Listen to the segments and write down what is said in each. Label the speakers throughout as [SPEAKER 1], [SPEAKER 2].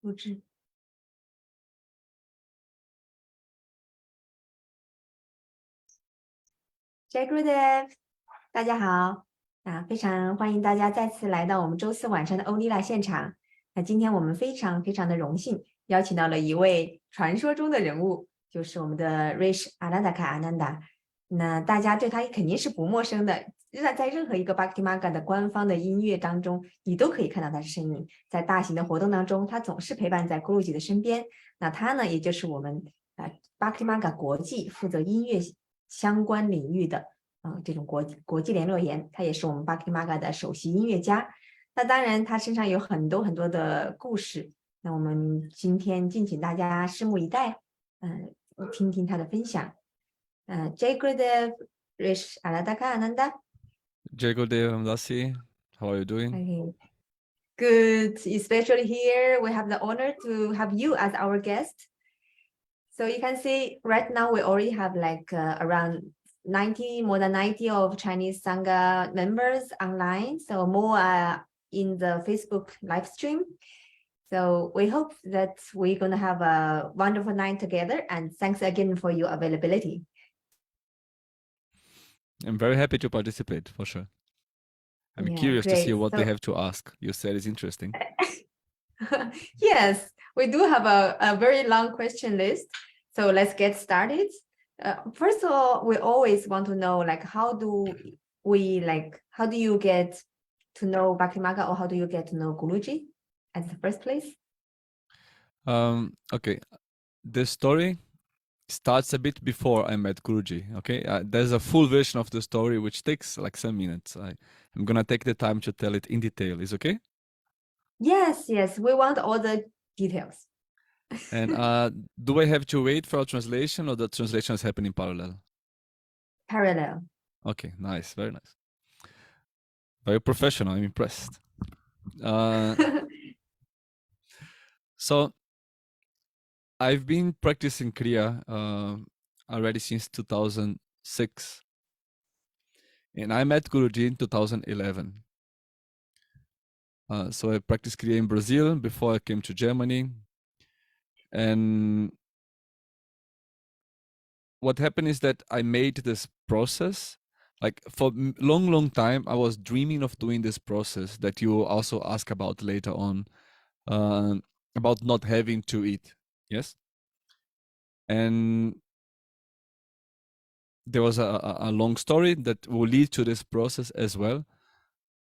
[SPEAKER 1] 录制。Jagrudev，大家好非常欢迎大家再次来到我们周四晚上的欧丽娜现场。那今天我们非常的荣幸邀请到了一位传说中的人物，就是我们的 Rishi Aaradhakananda。那大家对他肯定是不陌生的，在任何一个 Bhakti Marga 的官方的音乐当中，你都可以看到他的身影。在大型的活动当中，他总是陪伴在 Guruji 的身边。那他呢，也就是我们Bhakti Marga 国际负责音乐相关领域的这种国际联络员，他也是我们 Bhakti Marga 的首席音乐家。那当然，他身上有很多的故事。那我们今天敬请大家拭目以待，听听他的分享。Jai Gurudev, Rishi Aaradhakananda.
[SPEAKER 2] Jai Gurudev, Ramdasi. How are you doing?
[SPEAKER 1] Okay. Good. Especially here, we have the honor to have you as our guest. So you can see right now we already have like around more than 90 of Chinese Sangha members online. So more in the Facebook live stream. So we hope that we're going to have a wonderful night together. And thanks again for your availability.
[SPEAKER 2] I'm very happy to participate, for sure. I'm curious to see what they have to ask. You said it's interesting.
[SPEAKER 1] Yes, we do have a very long question list. So let's get started. First of all, we always want to know, like, how do you get to know Bhakti Marga, or how do you get to know Guruji at the first place?
[SPEAKER 2] Okay, the story starts a bit before I met Guruji. Okay, there's a full version of the story which takes like some minutes. I'm gonna take the time to tell it in detail. Is okay?
[SPEAKER 1] Yes, we want all the details.
[SPEAKER 2] And do I have to wait for a translation, or the translation is happening parallel?
[SPEAKER 1] Parallel.
[SPEAKER 2] Okay, nice, very nice. Very professional, I'm impressed. So I've been practicing Kriya already since 2006. And I met Guruji in 2011. So I practiced Kriya in Brazil before I came to Germany. And what happened is that I made this process, like for long time, I was dreaming of doing this process that you also ask about later on, about not having to eat. Yes. And there was a long story that will lead to this process as well.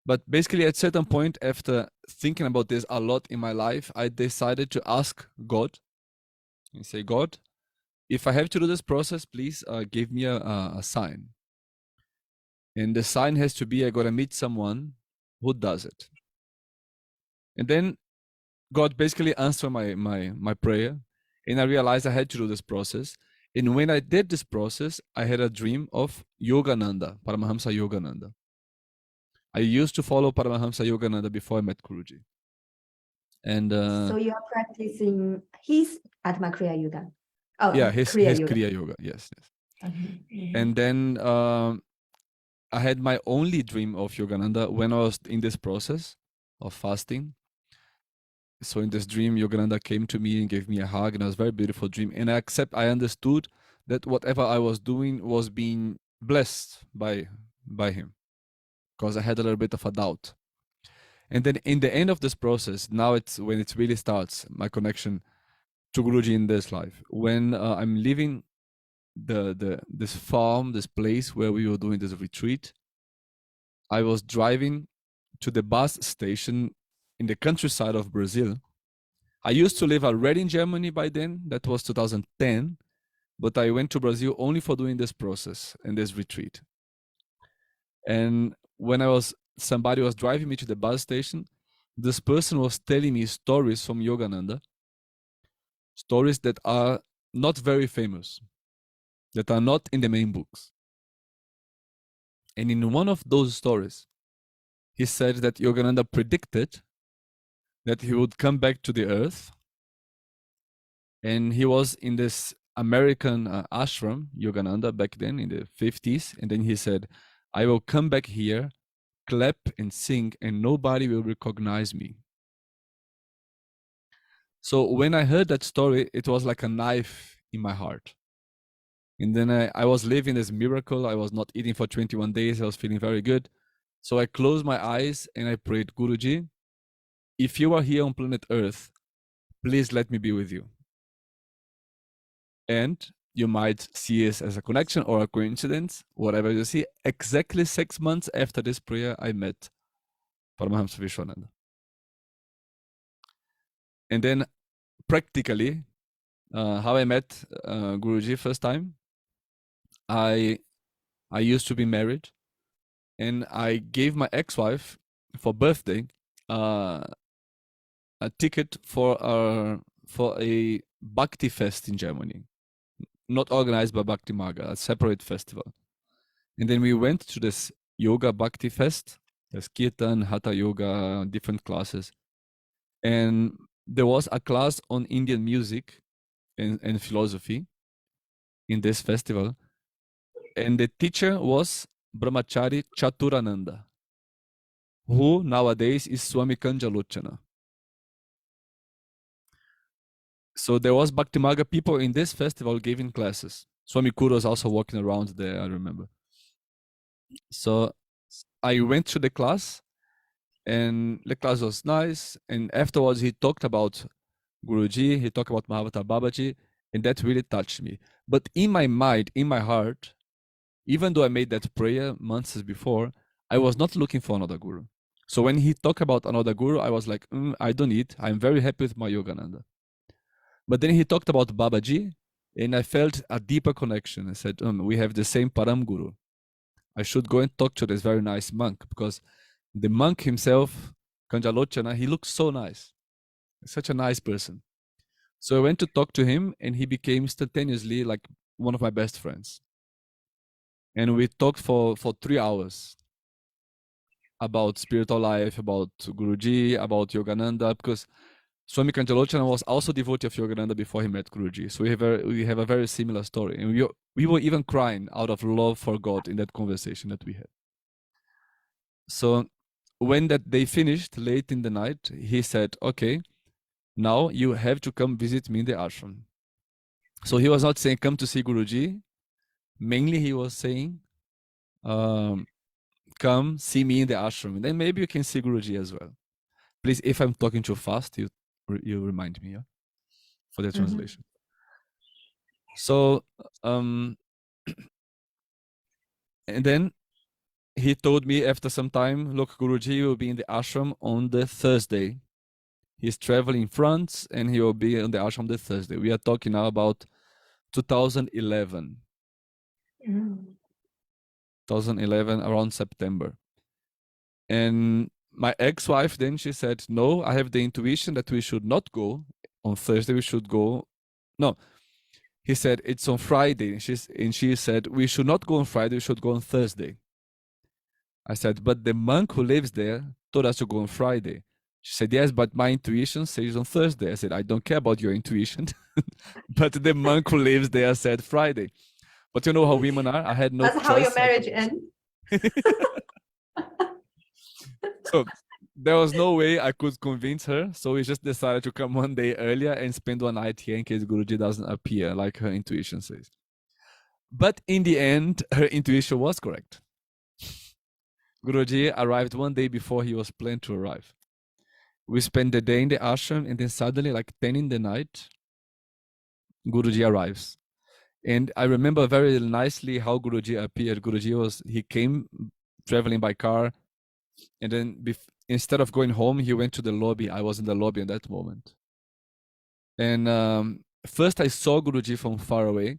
[SPEAKER 2] But basically, at a certain point, after thinking about this a lot in my life, I decided to ask God and say, God, if I have to do this process, please give me a sign. And the sign has to be I got to meet someone who does it. And then God basically answered my prayer. And I realized I had to do this process. And when I did this process, I had a dream of Yogananda, Paramahamsa Yogananda. I used to follow Paramahamsa Yogananda before I met Guruji. And
[SPEAKER 1] so you are practicing his Atma Kriya Yoga. Oh,
[SPEAKER 2] yeah, his Kriya Yoga. Yes. Mm-hmm. And then I had my only dream of Yogananda when I was in this process of fasting. So in this dream, Yogananda came to me and gave me a hug, and it was a very beautiful dream. And I understood that whatever I was doing was being blessed by him, because I had a little bit of a doubt. And then in the end of this process, now it's when it really starts, my connection to Guruji in this life. When I'm leaving this farm, this place where we were doing this retreat, I was driving to the bus station in the countryside of Brazil. I used to live already in Germany by then. That was 2010. But I went to Brazil only for doing this process and this retreat. And when somebody was driving me to the bus station, this person was telling me stories from Yogananda, stories that are not very famous, that are not in the main books. And in one of those stories, he said that Yogananda predicted that he would come back to the earth. And he was in this American ashram, Yogananda, back then in the 50s. And then he said, I will come back here, clap and sing, and nobody will recognize me. So when I heard that story, it was like a knife in my heart. And then I was living this miracle. I was not eating for 21 days. I was feeling very good. So I closed my eyes and I prayed, Guruji, if you are here on planet Earth, please let me be with you. And you might see this as a connection or a coincidence, whatever you see. Exactly 6 months after this prayer, I met Paramahamsa Vishwananda. And then practically, how I met Guruji first time, I used to be married, and I gave my ex-wife for birthday a ticket for a Bhakti fest in Germany, not organized by Bhakti Marga, a separate festival. And then we went to this yoga Bhakti fest. There's Kirtan, Hatha Yoga, different classes. And there was a class on Indian music and philosophy in this festival. And the teacher was Brahmachari Chaturananda, who nowadays is Swami Kanjalochana. So there was Bhakti Marga people in this festival giving classes. Swami Kuru was also walking around there, I remember. So I went to the class, and the class was nice. And afterwards, he talked about Guruji, he talked about Mahavatar Babaji, and that really touched me. But in my mind, in my heart, even though I made that prayer months before, I was not looking for another guru. So when he talked about another guru, I was like, I don't need. I'm very happy with my Yogananda. But then he talked about Babaji, and I felt a deeper connection. I said, we have the same Param Guru. I should go and talk to this very nice monk, because the monk himself, Kanjalochana, he looks so nice. Such a nice person. So I went to talk to him, and he became instantaneously like one of my best friends. And we talked for 3 hours about spiritual life, about Guruji, about Yogananda, because Swami Kanjalochana was also devotee of Yogananda before he met Guruji. So we have a very similar story. And we were even crying out of love for God in that conversation that we had. So when that they finished late in the night, he said, okay, now you have to come visit me in the ashram. So he was not saying come to see Guruji. Mainly he was saying, come see me in the ashram, and then maybe you can see Guruji as well. Please, if I'm talking too fast, you remind me, yeah, for the translation. So, and then he told me after some time, look, Guruji will be in the ashram on the Thursday. He's traveling in France, and he will be in the ashram the Thursday. We are talking now about 2011. 2011, around September. And my ex-wife then, she said, no, I have the intuition that we should not go on Thursday. We should go. No, he said, it's on Friday. And she said, we should not go on Friday. We should go on Thursday. I said, but the monk who lives there told us to go on Friday. She said, yes, but my intuition says on Thursday. I said, I don't care about your intuition. But the monk who lives there said Friday. But you know how women are. I had no choice.
[SPEAKER 1] That's how your marriage ends.
[SPEAKER 2] So there was no way I could convince her. So we just decided to come one day earlier and spend one night here in case Guruji doesn't appear, like her intuition says. But in the end, her intuition was correct. Guruji arrived one day before he was planned to arrive. We spent the day in the ashram, and then suddenly, like 10 in the night, Guruji arrives. And I remember very nicely how Guruji appeared. He came traveling by car, and then instead of going home, he went to the lobby. I was in the lobby at that moment. And first I saw Guruji from far away,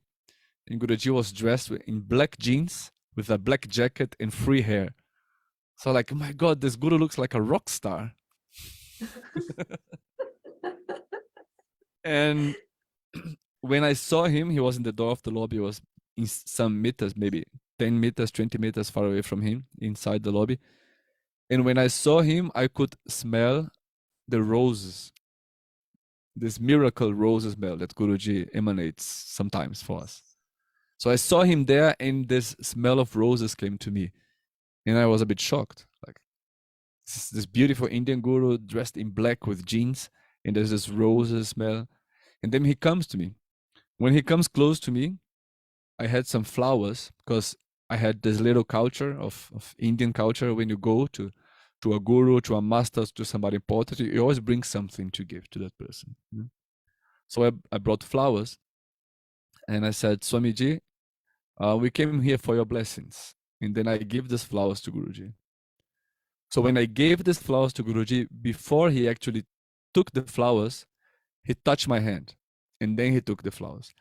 [SPEAKER 2] and Guruji was dressed in black jeans with a black jacket and free hair. So like, oh my God, this Guru looks like a rock star. And when I saw him, he was in the door of the lobby. He was in some meters, maybe 10 meters, 20 meters far away from him, inside the lobby. And when I saw him, I could smell the roses, this miracle roses smell that Guruji emanates sometimes for us. So I saw him there, and this smell of roses came to me. And I was a bit shocked. Like, this beautiful Indian Guru dressed in black with jeans, and there's this roses smell. And then he comes to me. When he comes close to me, I had some flowers, because I had this little culture of Indian culture. When you go to a guru, to a master, to somebody important, you always bring something to give to that person. So I brought flowers, and I said, Swamiji, we came here for your blessings. And then I gave these flowers to Guruji. So when I gave these flowers to Guruji, before he actually took the flowers, he touched my hand, and then he took the flowers.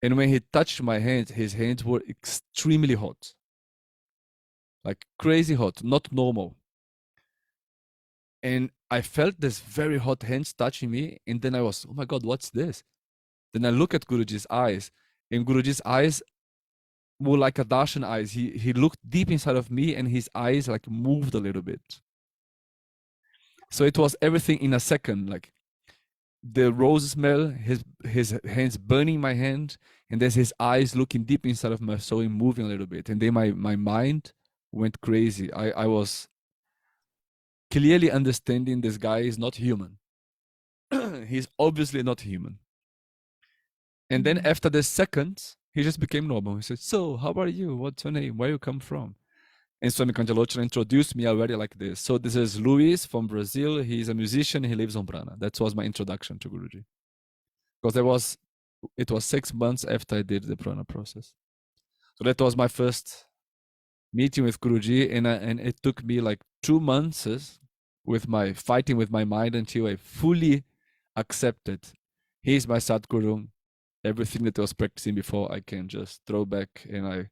[SPEAKER 2] And when he touched my hands, his hands were extremely hot, like crazy hot, not normal. And I felt this very hot hands touching me, and then I was, oh my God, what's this? Then I look at Guruji's eyes, and Guruji's eyes were like a darshan eyes. He looked deep inside of me, and his eyes like moved a little bit. So it was everything in a second, like the rose smell, his hands burning my hand, and there's his eyes looking deep inside of my soul and moving a little bit. And then my mind went crazy. I was clearly understanding this guy is not human. He's obviously not human. And then after the seconds, he just became normal. He said, so how are you? What's your name? Where you come from? And Swami Kanjalochana introduced me already like this. So this is Luis from Brazil. He's a musician. He lives on Prana. That was my introduction to Guruji. Because it was 6 months after I did the Prana process. So that was my first meeting with Guruji. And it took me like 2 months with my fighting with my mind until I fully accepted he's my Sadguru. Everything that I was practicing before, I can just throw back and I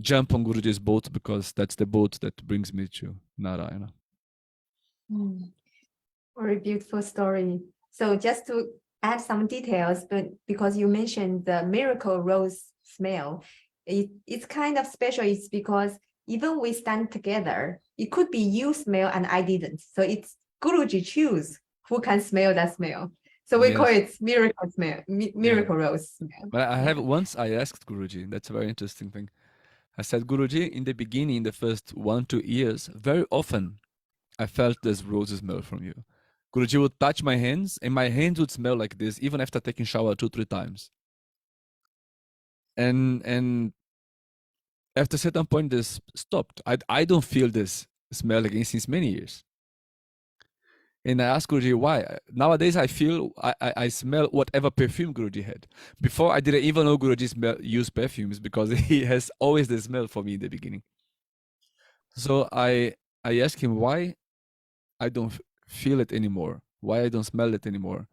[SPEAKER 2] jump on Guruji's boat, because that's the boat that brings me to Narayana.
[SPEAKER 1] Very beautiful story. So just to add some details, but because you mentioned the miracle rose smell, it's kind of special. It's because even we stand together, it could be you smell and I didn't. So it's Guruji choose who can smell that smell. So we call it miracle smell, miracle rose smell.
[SPEAKER 2] But I asked Guruji, that's a very interesting thing. I said, Guruji, in the beginning, in the first 1-2 years, very often I felt this rose smell from you. Guruji would touch my hands, and my hands would smell like this, even after taking shower 2-3 times. And after a certain point, this stopped. I don't feel this smell again since many years. And I asked Guruji why. Nowadays, I smell whatever perfume Guruji had. Before, I didn't even know Guruji used perfumes, because he has always the smell for me in the beginning. So I asked him why I don't feel it anymore, why I don't smell it anymore.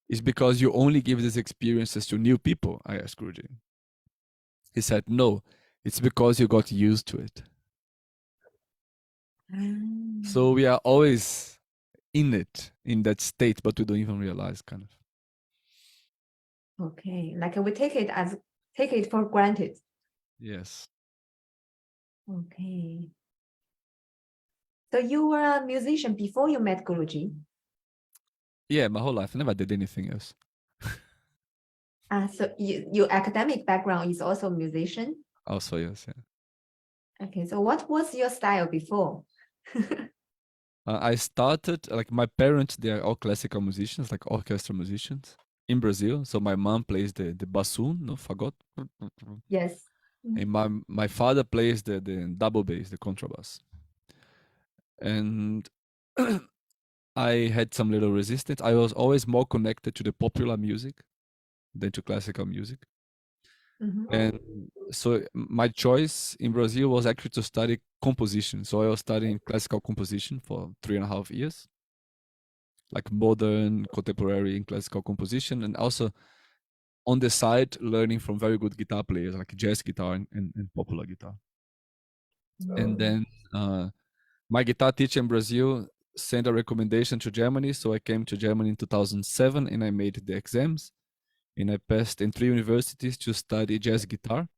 [SPEAKER 2] It's because you only give these experiences to new people, I asked Guruji. He said, no, it's because you got used to it. So we are always in it, in that state, but we don't even realize, kind
[SPEAKER 1] of. Okay, like we take it for granted.
[SPEAKER 2] Yes.
[SPEAKER 1] Okay. So you were a musician before you met Guruji?
[SPEAKER 2] Yeah, my whole life. I never did anything else.
[SPEAKER 1] So your academic background is also musician?
[SPEAKER 2] Also, yes, yeah.
[SPEAKER 1] Okay, so what was your style before?
[SPEAKER 2] I started, like my parents, they are all classical musicians, like orchestra musicians in Brazil. So my mom plays the bassoon, no, fagot.
[SPEAKER 1] Yes.
[SPEAKER 2] And my father plays the double bass, the contrabass. And I had some little resistance. I was always more connected to the popular music than to classical music. And so my choice in Brazil was actually to study composition. So I was studying classical composition for 3.5 years, like modern, contemporary, and classical composition, and also on the side learning from very good guitar players like jazz guitar and popular guitar. And then my guitar teacher in Brazil sent a recommendation to Germany, so I came to Germany in 2007 and I made the exams. And I passed in 3 universities to study jazz guitar.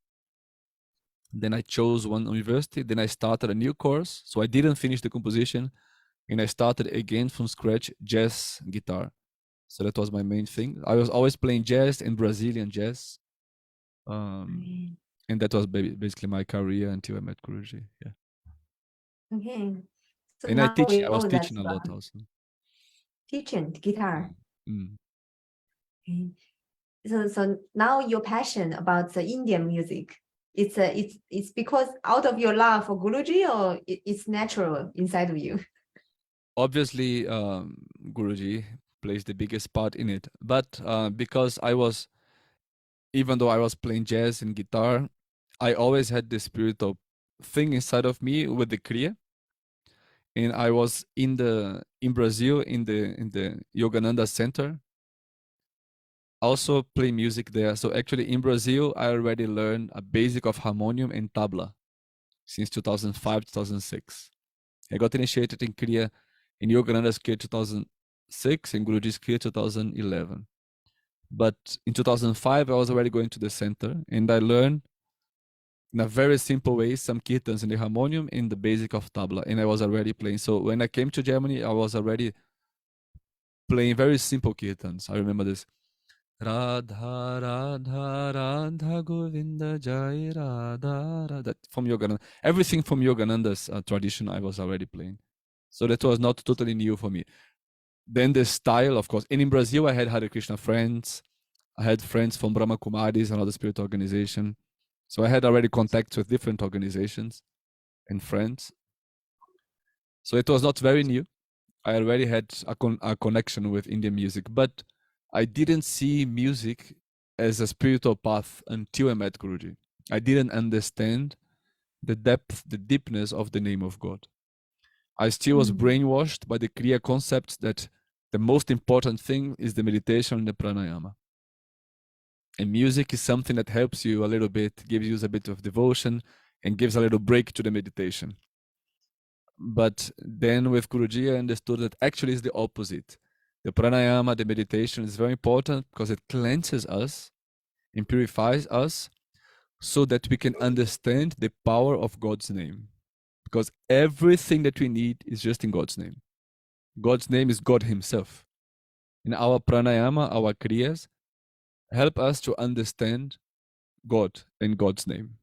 [SPEAKER 2] Then I chose one university. Then I started a new course. So I didn't finish the composition. And I started again from scratch jazz guitar. So that was my main thing. I was always playing jazz and Brazilian jazz. And that was basically my career until I met Guruji. Yeah.
[SPEAKER 1] Okay. So
[SPEAKER 2] and I was teaching a lot also.
[SPEAKER 1] Teaching guitar. Okay. So now your passion about the Indian music, it's because out of your love for Guruji, or it's natural inside of you?
[SPEAKER 2] Obviously, Guruji plays the biggest part in it. But because even though I was playing jazz and guitar, I always had this spiritual thing inside of me with the Kriya. And I was in Brazil in the Yogananda Center, also play music there. So actually in Brazil, I already learned a basic of harmonium and tabla since 2005, 2006. I got initiated in Kriya, in Yogananda's Kriya 2006 and Guruji's Kriya 2011. But in 2005, I was already going to the center and I learned in a very simple way some kirtans in the harmonium and the basic of tabla, and I was already playing. So when I came to Germany, I was already playing very simple kirtans. I remember this. Radha Radha Radha Govinda Jai Radha Radha. That from Yogananda. Everything from Yogananda's tradition I was already playing. So that was not totally new for me. Then the style, of course. And in Brazil, I had Hare Krishna friends. I had friends from Brahma Kumaris, another spirit organization. So I had already contacts with different organizations and friends. So it was not very new. I already had a connection with Indian music, but I didn't see music as a spiritual path until I met Guruji. I didn't understand the depth, the deepness of the name of God. I still was brainwashed by the Kriya concept that the most important thing is the meditation and the pranayama. And music is something that helps you a little bit, gives you a bit of devotion, and gives a little break to the meditation. But then with Guruji, I understood that actually it's the opposite. The pranayama, the meditation is very important because it cleanses us and purifies us so that we can understand the power of God's name. Because everything that we need is just in God's name. God's name is God himself. And our pranayama, our kriyas, help us to understand God and God's name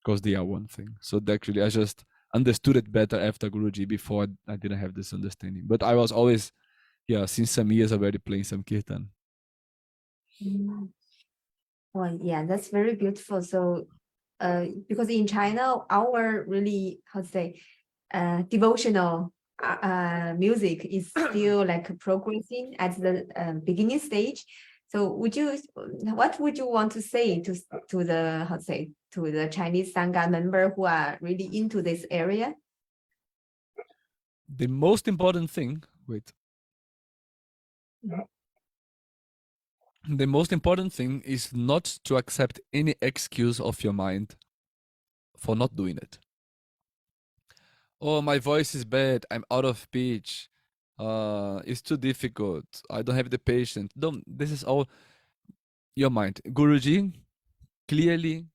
[SPEAKER 2] because they are one thing. So actually, I just understood it better after Guruji. Before, I didn't have this understanding. But I was always, since some years already playing some kirtan.
[SPEAKER 1] Well, yeah, that's very beautiful. So, because in China, our really, devotional music is still like progressing at the beginning stage. So what would you want to say to the to the Chinese Sangha member who are really into this area?
[SPEAKER 2] The most important thing, the most important thing is not to accept any excuse of your mind for not doing it. Oh, my voice is bad. I'm out of pitch. It's too difficult. I don't have the patience. This is all your mind. Guruji clearly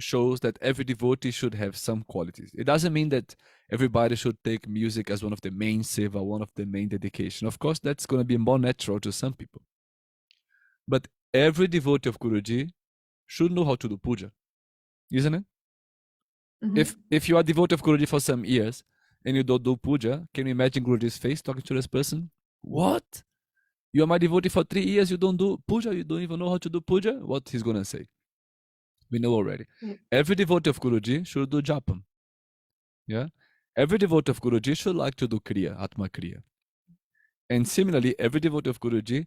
[SPEAKER 2] shows that every devotee should have some qualities. It doesn't mean that everybody should take music as one of the main seva, one of the main dedication. Of course, that's going to be more natural to some people. But every devotee of Guruji should know how to do puja, isn't it? If you are devotee of Guruji for some years and you don't do puja, can you imagine Guruji's face talking to this person? What? You are my devotee for 3 years, you don't do puja, you don't even know how to do puja? What he's going to say? We know already. Every devotee of Guruji should do japam. Yeah? Every devotee of Guruji should like to do kriya, atma kriya. And similarly, every devotee of Guruji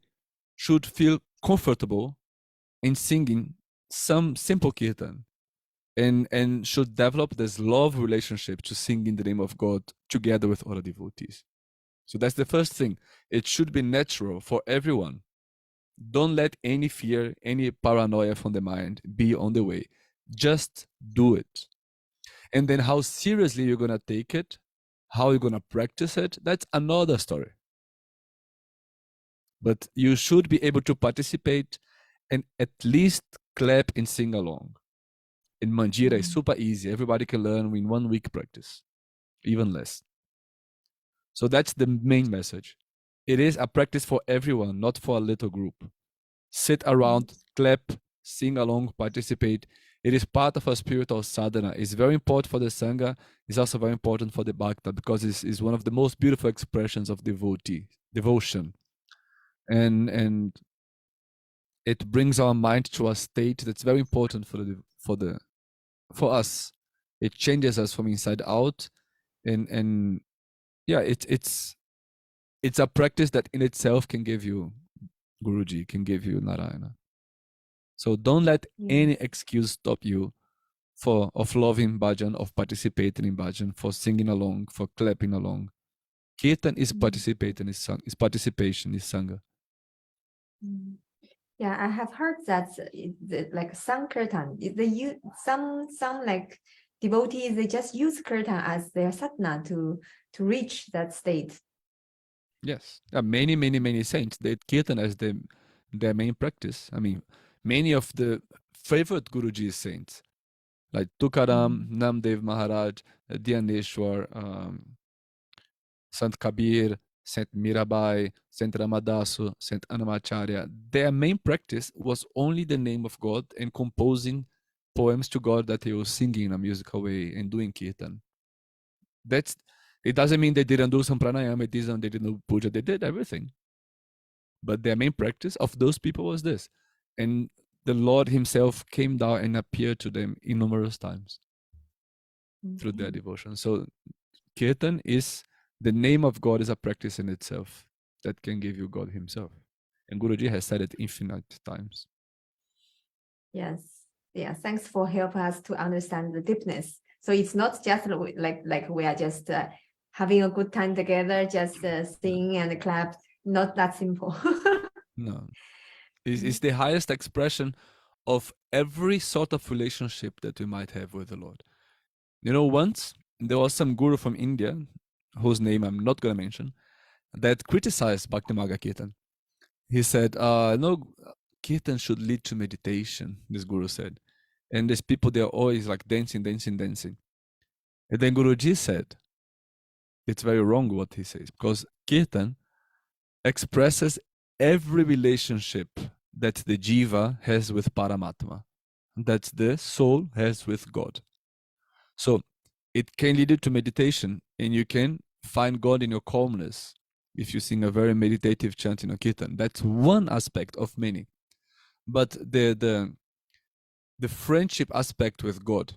[SPEAKER 2] should feel comfortable in singing some simple kirtan and should develop this love relationship to sing in the name of God together with other devotees. So that's the first thing. It should be natural for everyone. Don't let any fear, any paranoia from the mind be on the way. Just do it. And then how seriously you're going to take it, how you're going to practice it, that's another story. But you should be able to participate and at least clap and sing along. In Manjira, is super easy. Everybody can learn in 1 week practice, even less. So that's the main message. It is a practice for everyone, not for a little group. Sit around, clap, sing along, participate. It is part of a spiritual sadhana. It's very important for the Sangha. It's also very important for the Bhakta because it's one of the most beautiful expressions of devotion. and it brings our mind to a state that's very important for us. It changes us from inside out, and yeah, it's a practice that in itself can give you Guruji, can give you Narayana. So don't let any excuse stop you of loving bhajan, of participating in bhajan, for singing along, for clapping along. Kirtan is participating, is participation, is sangha.
[SPEAKER 1] Yeah, I have heard that like Sankirtan, they use some like devotees, they just use kirtan as their sadhana to reach that state.
[SPEAKER 2] Yes, many saints, they kirtan as their main practice. I mean, many of the favorite Guruji's saints, like Tukaram, Namdev Maharaj, Dhyaneshwar, Sant Kabir, Saint Mirabai, Saint Ramadasu, Saint Annamacharya, their main practice was only the name of God and composing poems to God that they were singing in a musical way and doing kirtan. It doesn't mean they didn't do some pranayama, they didn't do puja, they did everything. But their main practice of those people was this. And the Lord himself came down and appeared to them innumerous times through their devotion. So kirtan is, the name of God is a practice in itself that can give you God himself. And Guruji has said it infinite times.
[SPEAKER 1] Yes. Yeah. Thanks for helping us to understand the deepness. So it's not just like we are just having a good time together, just sing and clap. Not that simple.
[SPEAKER 2] No. It's the highest expression of every sort of relationship that we might have with the Lord. You know, once there was some guru from India, whose name I'm not going to mention, that criticized Bhakti Marga Kirtan. He said, no, Kirtan should lead to meditation, this guru said. And these people, they're always like dancing. And then Guruji said, it's very wrong what he says, because Kirtan expresses every relationship that the jiva has with Paramatma, that the soul has with God. So it can lead you to meditation, and you can find God in your calmness if you sing a very meditative chant in a kirtan. That's one aspect of many. But the friendship aspect with God,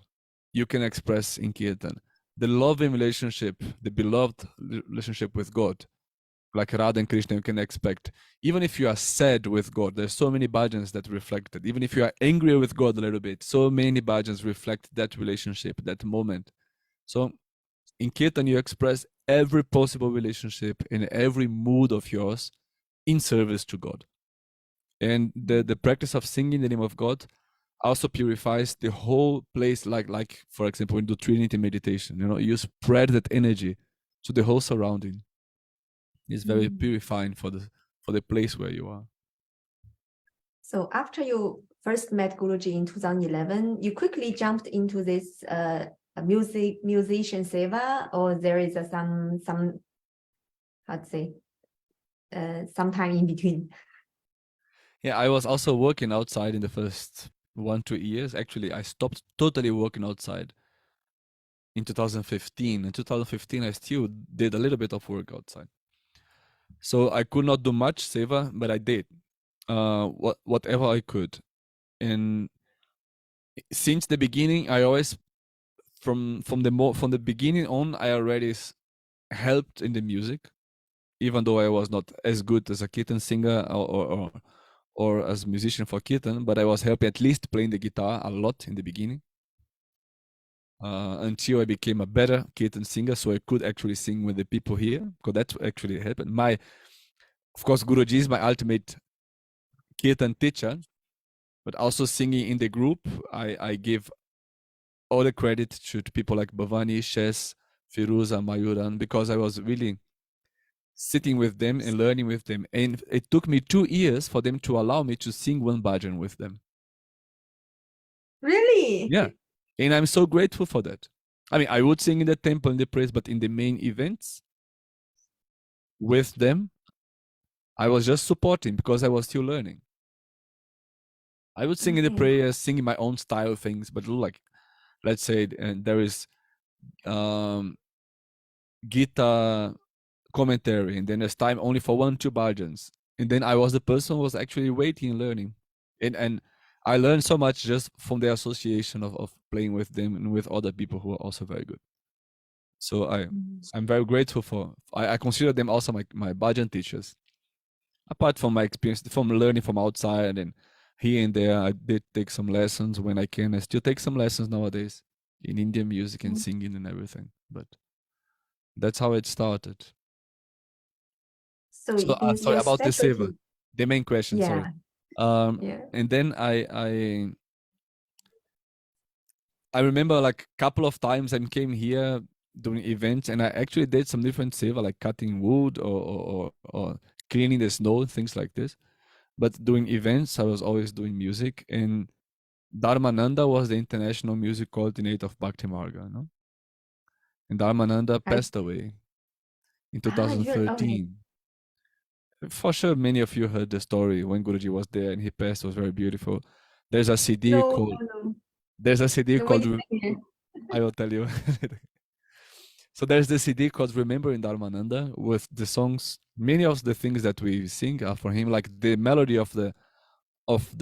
[SPEAKER 2] you can express in kirtan. The loving relationship, the beloved relationship with God, like Radha and Krishna, you can expect. Even if you are sad with God, there's so many bhajans that reflect it. Even if you are angry with God a little bit, so many bhajans reflect that relationship, that moment. So in Kirtan, you express every possible relationship in every mood of yours in service to God. And the practice of singing the name of God also purifies the whole place, like for example, when you do Trinity meditation, you spread that energy to the whole surrounding. It's very purifying for the place where you are.
[SPEAKER 1] So after you first met Guruji in 2011, you quickly jumped into this musician seva, or there is some how to say sometime in between?
[SPEAKER 2] Yeah, I was also working outside in the first 1-2 years. Actually, I stopped totally working outside in 2015. In 2015, I still did a little bit of work outside. So I could not do much seva, but I did whatever I could. And since the beginning, I always from the beginning on, I already helped in the music, even though I was not as good as a kirtan singer or as a musician for kirtan, but I was helping at least playing the guitar a lot in the beginning, until I became a better kirtan singer, so I could actually sing with the people here, because that actually happened. Of course, Guruji is my ultimate kirtan teacher, but also singing in the group, I give all the credit to people like Bhavani, Shes, Firuza, Mayuran, because I was really sitting with them and learning with them. And it took me 2 years for them to allow me to sing one bhajan with them.
[SPEAKER 1] Really?
[SPEAKER 2] Yeah. And I'm so grateful for that. I mean, I would sing in the temple, in the praise, but in the main events with them, I was just supporting because I was still learning. I would sing in the prayers, singing my own style things, but like, let's say, there is Gita commentary, and then there's time only for 1-2 bhajans. And then I was the person who was actually waiting and learning. And I learned so much just from the association of playing with them and with other people who are also very good. So I'm very grateful for, I consider them also my bhajan teachers. Apart from my experience, from learning from outside and here and there, I did take some lessons when I can. I still take some lessons nowadays in Indian music and singing and everything. But that's how it started.
[SPEAKER 1] So
[SPEAKER 2] Sorry
[SPEAKER 1] your
[SPEAKER 2] about the seva,
[SPEAKER 1] specialty.
[SPEAKER 2] the main question.
[SPEAKER 1] Yeah.
[SPEAKER 2] Sorry.
[SPEAKER 1] Yeah.
[SPEAKER 2] And then I remember like a couple of times I came here doing events, and I actually did some different seva, like cutting wood or cleaning the snow, things like this. But doing events, I was always doing music. And Dharmananda was the international music coordinator of Bhakti Marga, no? And Dharmananda passed away in
[SPEAKER 1] You heard, okay.
[SPEAKER 2] 2013. For sure, many of you heard the story when Guruji was there and he passed. It was very beautiful. There's a CD
[SPEAKER 1] No,
[SPEAKER 2] called.
[SPEAKER 1] no.
[SPEAKER 2] There's a CD
[SPEAKER 1] No, when
[SPEAKER 2] called.
[SPEAKER 1] you say here.
[SPEAKER 2] I will tell you. So there's the CD called Remembering Dharmananda with the songs. Many of the things that we sing are for him, like the melody of the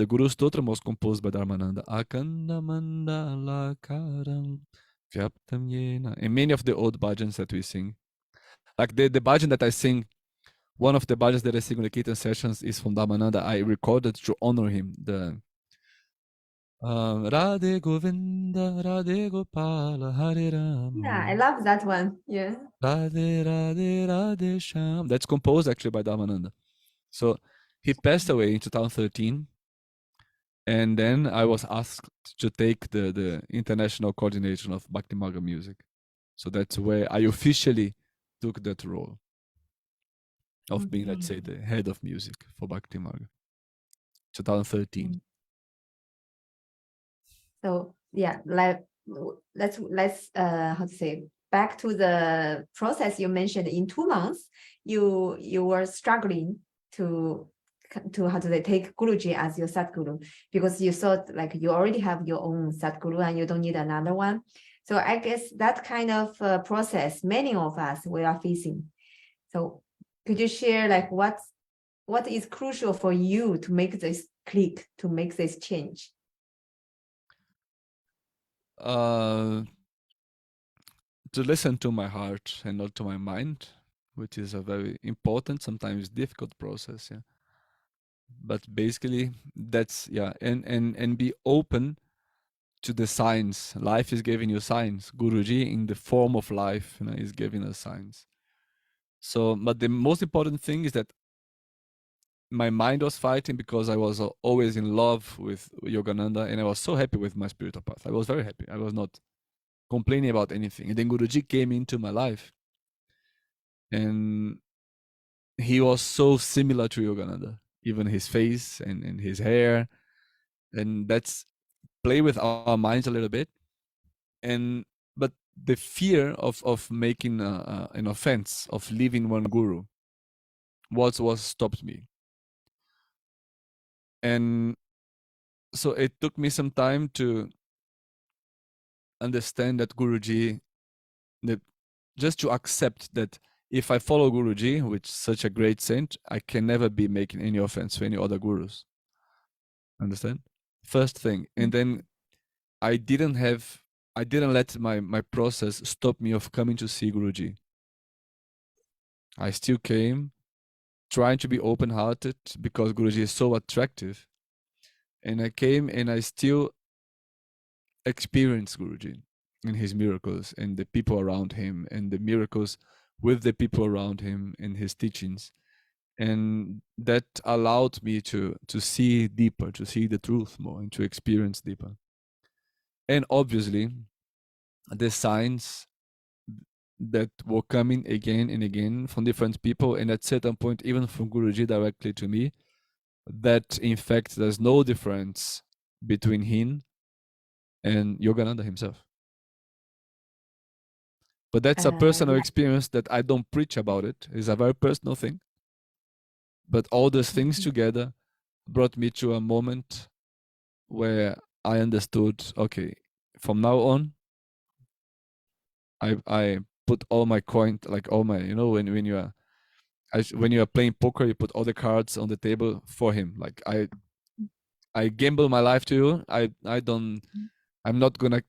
[SPEAKER 2] Guru Stotra was composed by Dharmananda. Akanda mandala karam vyaptam yena. And many of the old bhajans that we sing. Like the bhajan that I sing, one of the bhajans that I sing on the Kirtan sessions is from Dharmananda. I recorded to honor him. The Radhe Govinda, Radhe Gopala, Hare
[SPEAKER 1] Yeah, I
[SPEAKER 2] Rama.
[SPEAKER 1] love that one. Yeah.
[SPEAKER 2] Radhe Radhe Radhe Sham. That's composed actually by Dharmananda. So he passed away in 2013. And then I was asked to take the international coordination of Bhakti Marga music. So that's where I officially took that role of being, let's say, the head of music for Bhakti Marga. 2013.
[SPEAKER 1] So yeah, let's how to say, back to the process you mentioned. In 2 months, you were struggling to how to say, take Guruji as your Satguru, because you thought like you already have your own Satguru and you don't need another one. So I guess that kind of process many of us we are facing. So could you share like what is crucial for you to make this click, to make this change?
[SPEAKER 2] To listen to my heart and not to my mind, which is a very important, sometimes difficult process. Yeah. But basically, that's and be open to the signs. Life is giving you signs. Guruji, in the form of life, is giving us signs. So, but the most important thing is that my mind was fighting because I was always in love with Yogananda, and I was so happy with my spiritual path. I was very happy. I was not complaining about anything. And then Guruji came into my life, and he was so similar to Yogananda, even his face and his hair, and that's play with our minds a little bit. And but the fear of making an offense, of leaving one guru, was stopped me. And so it took me some time to understand that Guruji, just to accept that if I follow Guruji, which is such a great saint, I can never be making any offense to any other gurus. Understand? First thing. And then I didn't let my process stop me of coming to see Guruji. I still came, trying to be open-hearted because Guruji is so attractive. And I came and I still experienced Guruji and his miracles and the people around him and the miracles with the people around him and his teachings. And that allowed me to see deeper, to see the truth more, and to experience deeper. And obviously, the signs that were coming again and again from different people, and at certain point, even from Guruji directly to me, that in fact there's no difference between him and Yogananda himself. But that's a personal experience that I don't preach about it. It's a very personal thing. But all those things together brought me to a moment where I understood, okay, from now on, I put all my coin, like all my, when you are, when you are playing poker, you put all the cards on the table for him. Like I gamble my life to you. I'm not gonna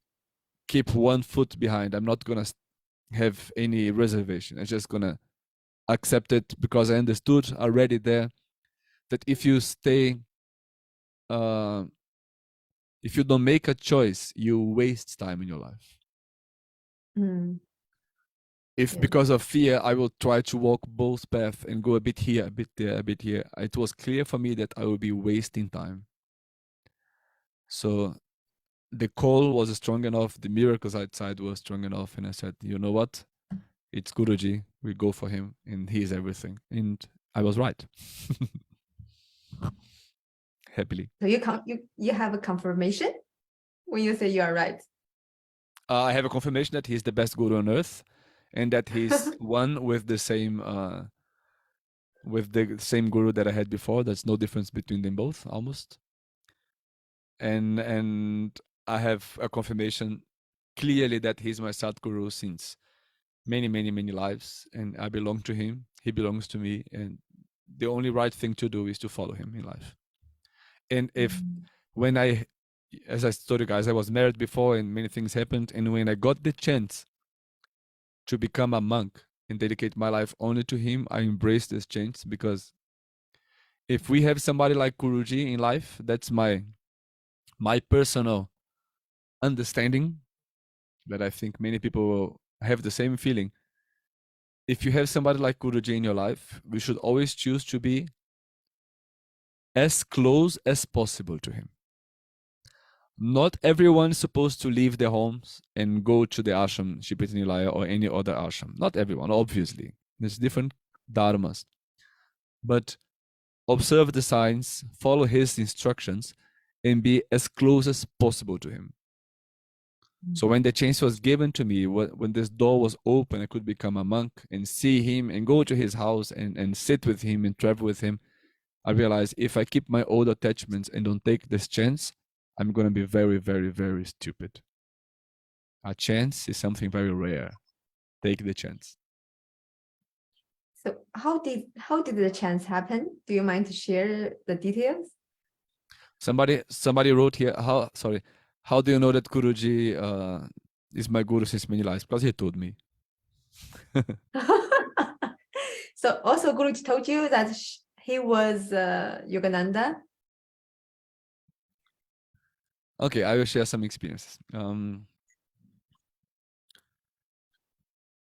[SPEAKER 2] keep one foot behind. I'm not gonna have any reservation. I'm just gonna accept it because I understood already there that if you stay, if you don't make a choice, you waste time in your life. If because of fear, I will try to walk both paths and go a bit here, a bit there, a bit here, it was clear for me that I will be wasting time. So the call was strong enough, the miracles outside were strong enough, and I said, you know what? It's Guruji, we go for him, and he is everything. And I was right. Happily.
[SPEAKER 1] So you have a confirmation when you say you are right?
[SPEAKER 2] I have a confirmation that he's the best guru on earth, and that he's one with the same guru that I had before. There's no difference between them both, almost. And I have a confirmation clearly that he's my Sadguru since many, many, many lives, and I belong to him. He belongs to me, and the only right thing to do is to follow him in life. And when as I told you guys, I was married before and many things happened, and when I got the chance to become a monk and dedicate my life only to him, I embraced this chance, because if we have somebody like Guruji in life, that's my personal understanding, that I think many people will have the same feeling. If you have somebody like Guruji in your life, we should always choose to be as close as possible to him. Not everyone is supposed to leave their homes and go to the ashram, Shipitnilaya, or any other ashram. Not everyone, obviously. There's different dharmas. But observe the signs, follow his instructions, and be as close as possible to him. So when the chance was given to me, when this door was open, I could become a monk and see him and go to his house and sit with him and travel with him. I realized if I keep my old attachments and don't take this chance, I'm going to be very, very, very stupid. A chance is something very rare. Take the chance.
[SPEAKER 1] So how did the chance happen? Do you mind to share the details?
[SPEAKER 2] Somebody wrote here, how do you know that Guruji is my guru since many lives? Because he told me.
[SPEAKER 1] So also Guruji told you that he was Yogananda?
[SPEAKER 2] Okay, I will share some experiences.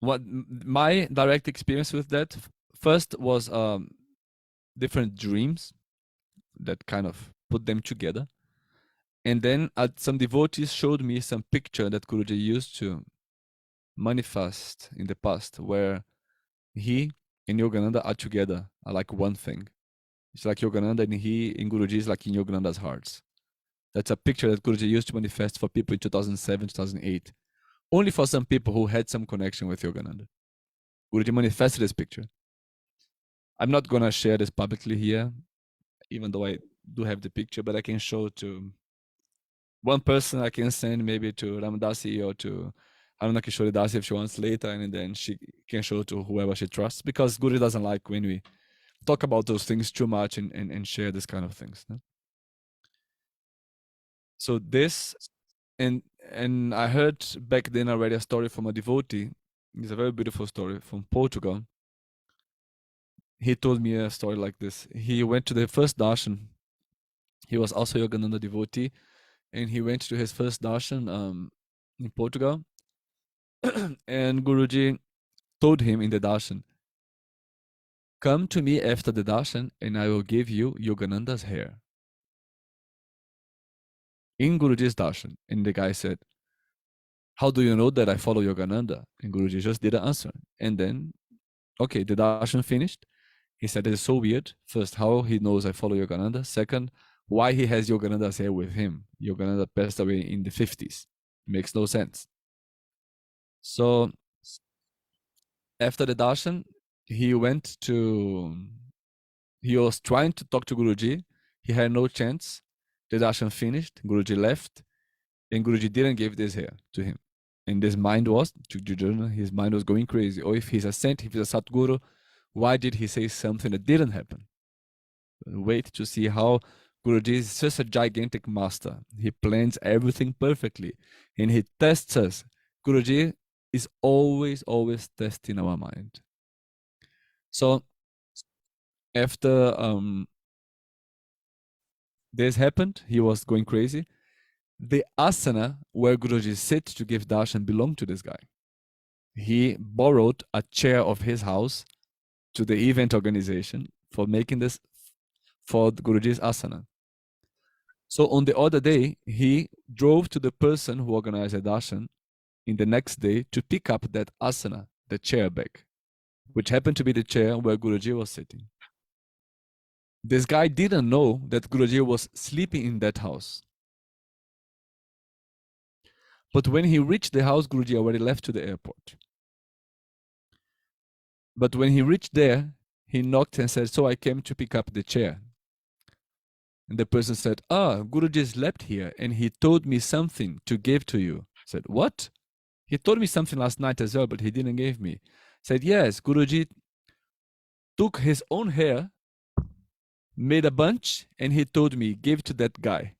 [SPEAKER 2] What my direct experience with that first was different dreams that kind of put them together. And then some devotees showed me some picture that Guruji used to manifest in the past, where he and Yogananda are together, are like one thing. It's like Yogananda and he in Guruji is like in Yogananda's hearts. That's a picture that Guruji used to manifest for people in 2007, 2008. Only for some people who had some connection with Yogananda. Guruji manifested this picture. I'm not going to share this publicly here, even though I do have the picture, but I can show to one person. I can send maybe to Ramadasi or to Haruna Kishore Dasi if she wants later, and then she can show to whoever she trusts, because Guruji doesn't like when we talk about those things too much and share this kind of things. No? So this, and I heard back then already a story from a devotee. It's a very beautiful story from Portugal. He told me a story like this. He went to the first darshan. He was also a Yogananda devotee, and he went to his first darshan in Portugal. And Guruji told him in the darshan, "Come to me after the darshan and I will give you Yogananda's hair." In Guruji's darshan. And the guy said, "How do you know that I follow Yogananda?" And Guruji just didn't answer. And then, okay, the darshan finished. He said, "It is so weird. First, how he knows I follow Yogananda. Second, why he has Yogananda's hair with him. Yogananda passed away in the 50s. It makes no sense." So after the darshan, he was trying to talk to Guruji. He had no chance. The darshan finished. Guruji left. And Guruji didn't give this hair to him. And his mind was going crazy. Or if he's a saint, if he's a Satguru, Why did he say something that didn't happen? Wait to see how Guruji is such a gigantic master. He plans everything perfectly and he tests us. Guruji is always testing our mind. So after this happened, he was going crazy. The asana where Guruji sits to give darshan belonged to this guy. He borrowed a chair of his house to the event organization for making this for Guruji's asana. So on the other day, he drove to the person who organized the darshan in the next day to pick up that asana, the chair back, which happened to be the chair where Guruji was sitting. This guy didn't know that Guruji was sleeping in that house. But when he reached the house, Guruji already left to the airport. But when he reached there, he knocked and said, "So I came to pick up the chair." And the person said, Guruji slept here and he told me something to give to you. I said, "What?" "He told me something last night as well, but he didn't give me." I said, "Yes, Guruji took his own hair, made a bunch, and he told me, give to that guy."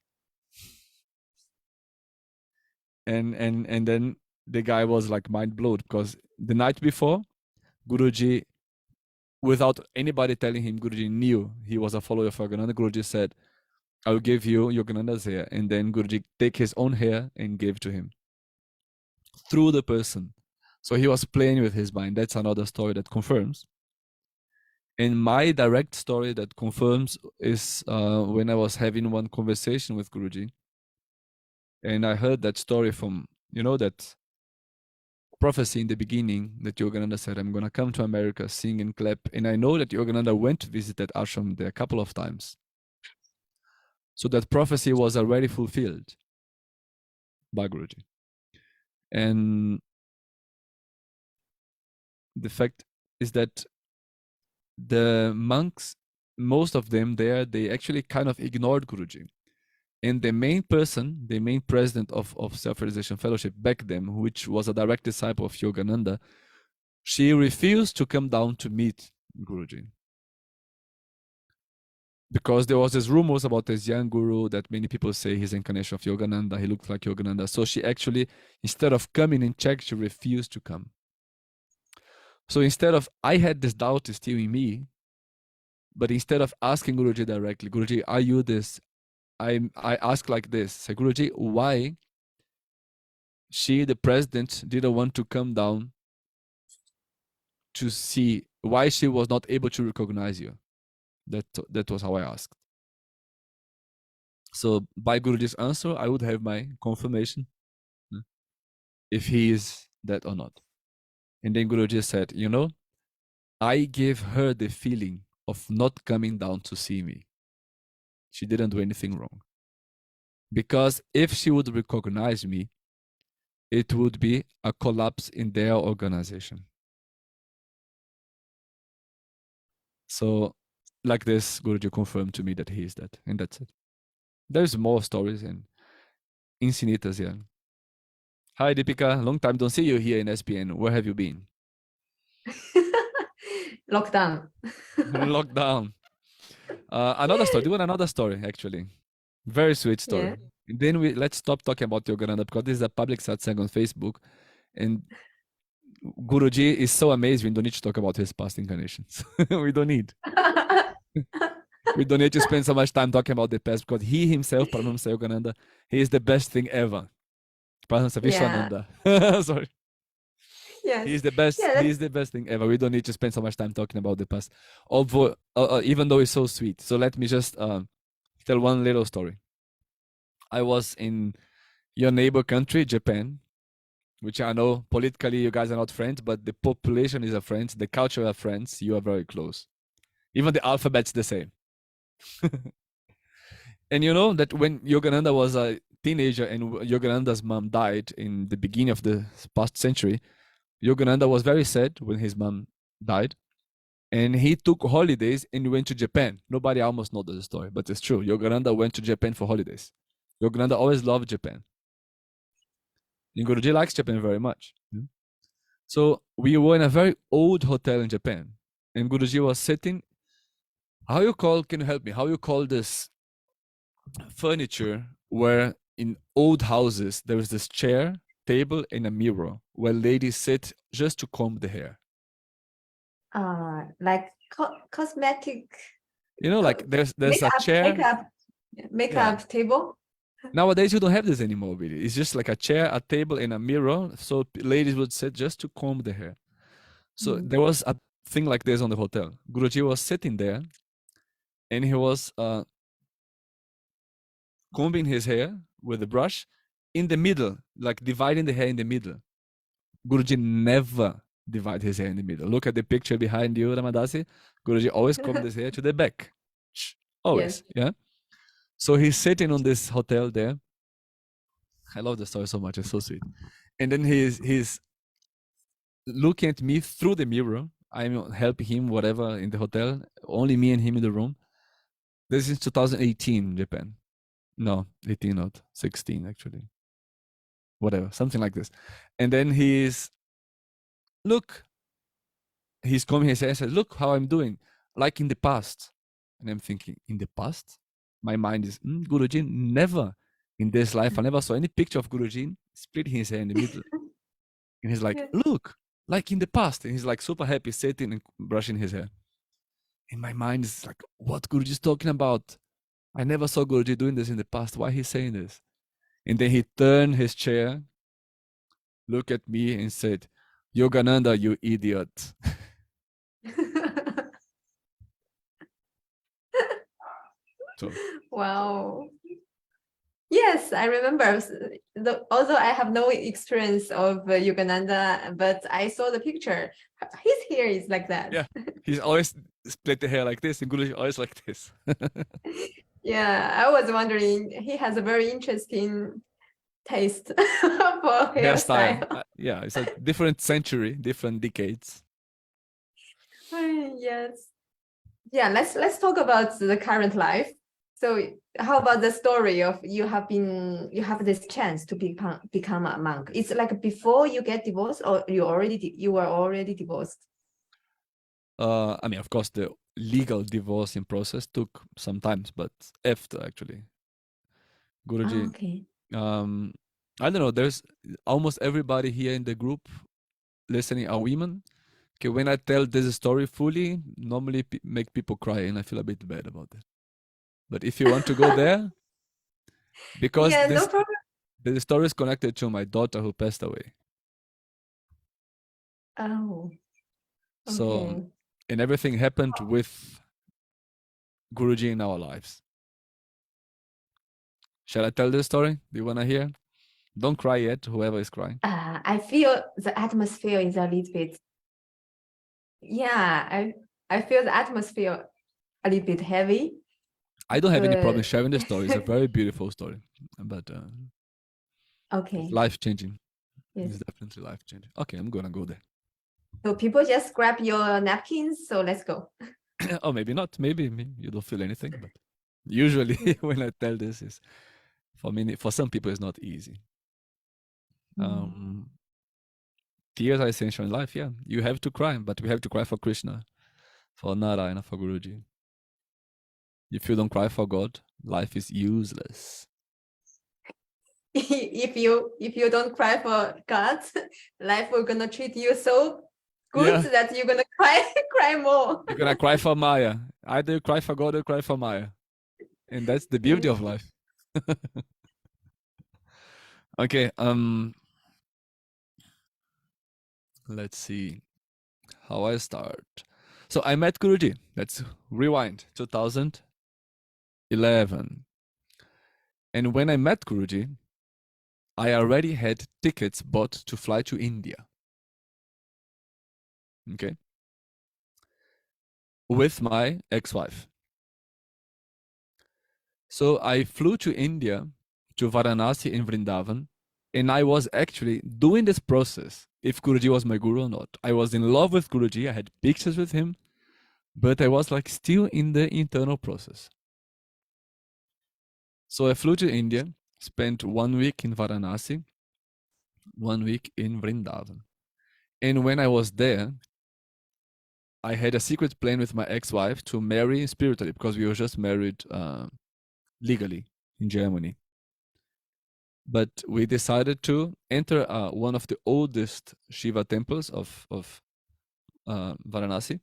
[SPEAKER 2] And then the guy was like mind blown, because the night before, Guruji, without anybody telling him, Guruji knew he was a follower of Yogananda. Guruji said, "I will give you Yogananda's hair." And then Guruji take his own hair and gave to him through the person. So he was playing with his mind. That's another story that confirms. And my direct story that confirms is when I was having one conversation with Guruji. And I heard that story from, that prophecy in the beginning that Yogananda said, "I'm going to come to America, sing and clap." And I know that Yogananda went to visit that ashram there a couple of times. So that prophecy was already fulfilled by Guruji. And the fact is that the monks, most of them there, they actually kind of ignored Guruji. And the main person, the main president of Self-Realization Fellowship back then, which was a direct disciple of Yogananda, she refused to come down to meet Guruji. Because there was this rumors about this young guru that many people say he's incarnation of Yogananda, he looked like Yogananda. So she actually, instead of coming and check, she refused to come. So instead of, I had this doubt still in me, but instead of asking Guruji directly, "Guruji, are you this?" I asked like this, say, "Guruji, why she, the president, didn't want to come down to see, why she was not able to recognize you?" That was how I asked. So by Guruji's answer, I would have my confirmation if he is that or not. And then Guruji said, "I gave her the feeling of not coming down to see me. She didn't do anything wrong. Because if she would recognize me, it would be a collapse in their organization." So like this, Guruji confirmed to me that he is that, and that's it. There's more stories and infinitas here. Hi, Deepika. Long time don't see you here in SPN. Where have you been?
[SPEAKER 1] Lockdown.
[SPEAKER 2] Lockdown. Another story. Do another story, actually. Very sweet story.
[SPEAKER 1] Yeah.
[SPEAKER 2] And then let's stop talking about Yogananda, because this is a public satsang on Facebook. And Guruji is so amazed, we don't need to talk about his past incarnations. We don't need. We don't need to spend so much time talking about the past, because he himself, Paramahamsa Yogananda, he is the best thing ever. Paramahamsa Vishwananda. Sorry.
[SPEAKER 1] Yes.
[SPEAKER 2] He's the best.
[SPEAKER 1] Yeah,
[SPEAKER 2] he's the best thing ever. We don't need to spend so much time talking about the past, although even though it's so sweet. So let me just tell one little story. I was in your neighbor country, Japan, which I know politically you guys are not friends, but the population is a friend, the culture are friends. You are very close. Even the alphabet's the same. And you know that when Yogananda was a teenager and Yogananda's mom died in the beginning of the past century, Yogananda was very sad when his mom died, and he took holidays and went to Japan. Nobody almost knows the story, but it's true. Yogananda went to Japan for holidays. Yogananda always loved Japan. And Guruji likes Japan very much. So we were in a very old hotel in Japan, and Guruji was sitting. Can you help me? How you call this furniture where in old houses there is this chair, table, and a mirror where ladies sit just to comb the hair?
[SPEAKER 1] Like cosmetic.
[SPEAKER 2] Like there's
[SPEAKER 1] makeup,
[SPEAKER 2] a chair.
[SPEAKER 1] Makeup table.
[SPEAKER 2] Nowadays you don't have this anymore, really. It's just like a chair, a table, and a mirror. So ladies would sit just to comb the hair. So there was a thing like this on the hotel. Guruji was sitting there, and he was combing his hair with a brush in the middle, like dividing the hair in the middle. Guruji never divide his hair in the middle. Look at the picture behind you, Ramadasi. Guruji always combed his hair to the back. Always, yeah. So he's sitting on this hotel there. I love the story so much. It's so sweet. And then he's looking at me through the mirror. I'm helping him, whatever, in the hotel. Only me and him in the room. This is 2018 in Japan. No, 18 not. 16 actually. Whatever, something like this. And then he's coming his hair and says, look how I'm doing, like in the past. And I'm thinking, in the past? My mind is, Guruji never in this life, I never saw any picture of Guruji splitting his hair in the middle. And he's like, look, like in the past. And he's like super happy, sitting and brushing his hair. In my mind is like, what Guruji is talking about? I never saw Guruji doing this in the past. Why he's saying this? And then he turned his chair, looked at me and said, Yogananda, you idiot. So.
[SPEAKER 1] Wow. Yes, I remember. Although I have no experience of Yogananda, but I saw the picture. His hair is like that.
[SPEAKER 2] Yeah, he's always split the hair like this, and Guruji always like this.
[SPEAKER 1] Yeah, I was wondering, he has a very interesting taste for hairstyle.
[SPEAKER 2] Yeah, it's a different century, different decades.
[SPEAKER 1] Yes. Yeah, let's talk about the current life. So how about the story of you have this chance to become a monk? It's like before you get divorced, or you were already divorced?
[SPEAKER 2] I mean, of course, the legal divorcing process took some time, but after actually, Guruji.
[SPEAKER 1] Okay.
[SPEAKER 2] I don't know. There's almost everybody here in the group listening are women. Okay, when I tell this story fully, normally make people cry, and I feel a bit bad about it. But if you want to go there, because
[SPEAKER 1] no problem.
[SPEAKER 2] The story is connected to my daughter who passed away.
[SPEAKER 1] Oh. Okay.
[SPEAKER 2] So, and everything happened with Guruji in our lives. Shall I tell this story? Do you want to hear? Don't cry yet, whoever is crying.
[SPEAKER 1] I feel the atmosphere is a little bit. Yeah, I feel the atmosphere a little bit heavy.
[SPEAKER 2] I don't have any problem sharing the story. It's a very beautiful story, but
[SPEAKER 1] okay,
[SPEAKER 2] it's life-changing.
[SPEAKER 1] Yes.
[SPEAKER 2] It's definitely life-changing. Okay, I'm gonna go there.
[SPEAKER 1] So people just grab your napkins. So let's go.
[SPEAKER 2] Oh, maybe not. Maybe you don't feel anything, but usually when I tell this, is for some people it's not easy. Tears are essential in life. Yeah, you have to cry, but we have to cry for Krishna, for Narayana, for Guruji. If you don't cry for God, life is useless.
[SPEAKER 1] If you don't cry for God, life will gonna treat you so good that you're gonna cry more.
[SPEAKER 2] You're gonna cry for Maya. Either you cry for God or cry for Maya, and that's the beauty of life. Okay. Let's see how I start. So I met Guruji. Let's rewind. 2011. And when I met Guruji, I already had tickets bought to fly to India. Okay. With my ex-wife. So I flew to India, to Varanasi in Vrindavan, and I was actually doing this process, if Guruji was my guru or not. I was in love with Guruji, I had pictures with him, but I was like still in the internal process. So I flew to India, spent 1 week in Varanasi, 1 week in Vrindavan. And when I was there, I had a secret plan with my ex-wife to marry spiritually, because we were just married legally in Germany. But we decided to enter one of the oldest Shiva temples of Varanasi,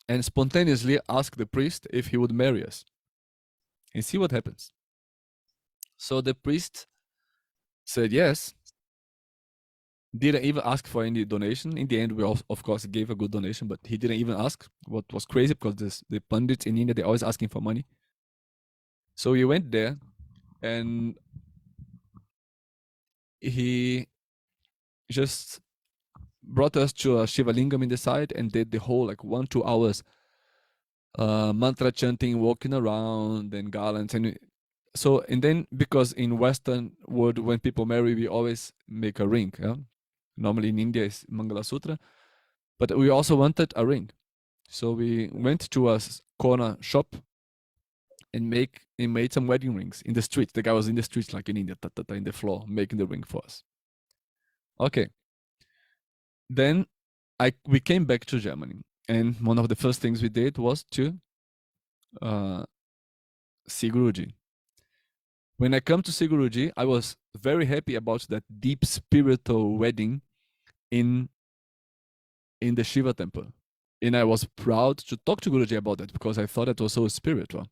[SPEAKER 2] and spontaneously ask the priest if he would marry us and see what happens. So the priest said yes, didn't even ask for any donation. In the end, we of course gave a good donation, but he didn't even ask, what was crazy, because the pundits in India, they're always asking for money. So we went there, and he just brought us to a Shiva Lingam in the side and did the whole 1-2 hours mantra chanting, walking around, and garlands. And then, because in Western world, when people marry, we always make a ring. Yeah? Normally in India is Mangala Sutra, but we also wanted a ring. So we went to a corner shop and made some wedding rings in the street. The guy was in the streets, like in India, in the floor, making the ring for us. Okay. Then we came back to Germany, and one of the first things we did was to see Guruji. When I come to see Guruji, I was very happy about that deep spiritual wedding in the Shiva temple. And I was proud to talk to Guruji about that, because I thought it was so spiritual.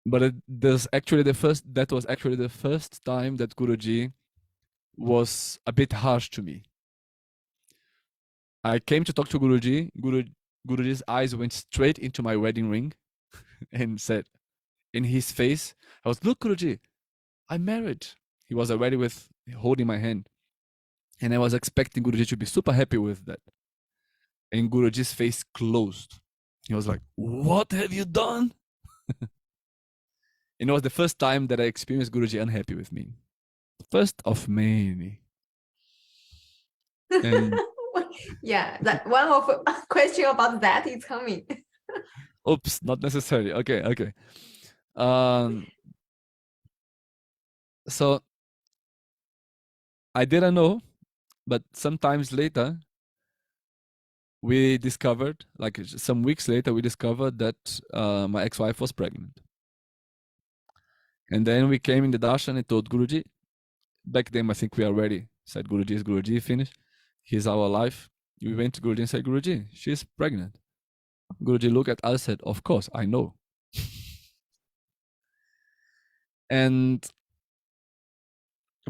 [SPEAKER 2] But that was actually the first time that Guruji was a bit harsh to me. I came to talk to Guruji. Guruji's eyes went straight into my wedding ring and said, in his face, I was, look, Guruji, I'm married. He was already holding my hand. And I was expecting Guruji to be super happy with that. And Guruji's face closed. He was like, what have you done? And it was the first time that I experienced Guruji unhappy with me. First of many. And
[SPEAKER 1] yeah, one of question about that is coming.
[SPEAKER 2] Oops, not necessarily. Okay. So I didn't know, but sometimes later, we discovered, some weeks later, we discovered that my ex-wife was pregnant. And then we came in the darshan and told Guruji. Back then, I think we already said Guruji is Guruji, finished. He's our life. We went to Guruji and said, Guruji, she's pregnant. Guruji looked at us and said, of course, I know. And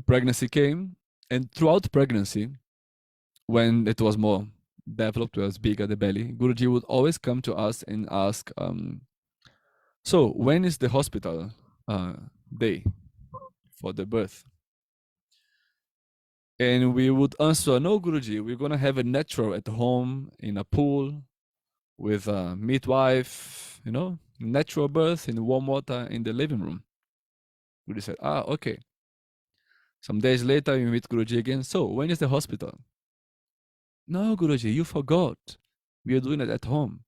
[SPEAKER 2] pregnancy came. And throughout pregnancy, when it was more developed, it was bigger, the belly, Guruji would always come to us and ask, so when is the hospital day for the birth? And we would answer, no, Guruji, we're going to have a natural at home in a pool with a midwife, natural birth in warm water in the living room. Guruji said, okay. Some days later, we meet Guruji again. So when is the hospital? No, Guruji, you forgot. We are doing it at home.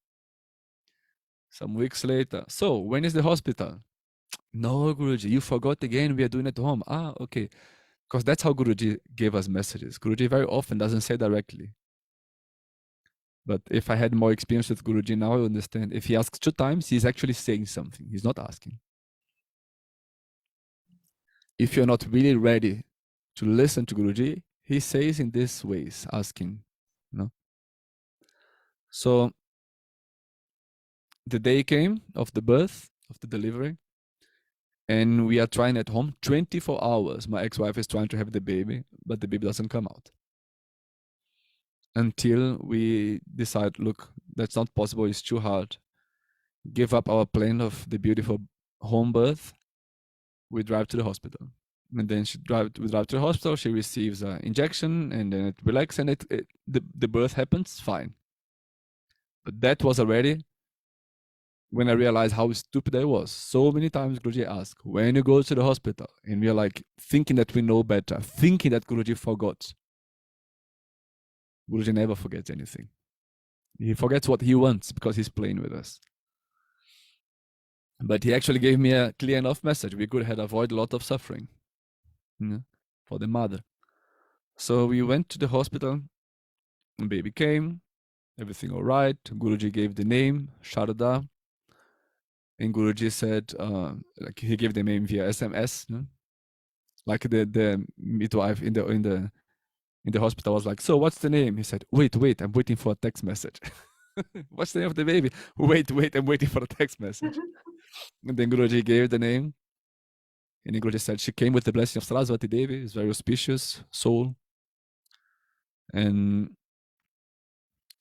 [SPEAKER 2] Some weeks later. So when is the hospital? No, Guruji, you forgot again. We are doing it at home. Okay. Because that's how Guruji gave us messages. Guruji very often doesn't say directly. But if I had more experience with Guruji now, I understand. If he asks 2 times, he's actually saying something. He's not asking. If you're not really ready to listen to Guruji, he says in these ways, asking. So the day came of the birth, of the delivery, and we are trying at home 24 hours. My ex-wife is trying to have the baby, but the baby doesn't come out. Until we decide, look, that's not possible. It's too hard. Give up our plan of the beautiful home birth. We drive to the hospital. And then we drive to the hospital. She receives an injection, and then it relaxes, and the birth happens fine. But that was already when I realized how stupid I was. So many times Guruji asked, when you go to the hospital, and we are thinking that we know better, thinking that Guruji forgot. Guruji never forgets anything. He forgets what he wants because he's playing with us. But he actually gave me a clear enough message. We could have avoided a lot of suffering for the mother. So we went to the hospital. The baby came, everything all right. Guruji gave the name, Sharda. And Guruji said, like he gave the name via SMS, no? Like the midwife in the hospital was like, so what's the name? He said, wait, I'm waiting for a text message. What's the name of the baby? Wait, I'm waiting for a text message. And then Guruji gave the name. And then Guruji said, she came with the blessing of Saraswati Devi, is very auspicious soul. And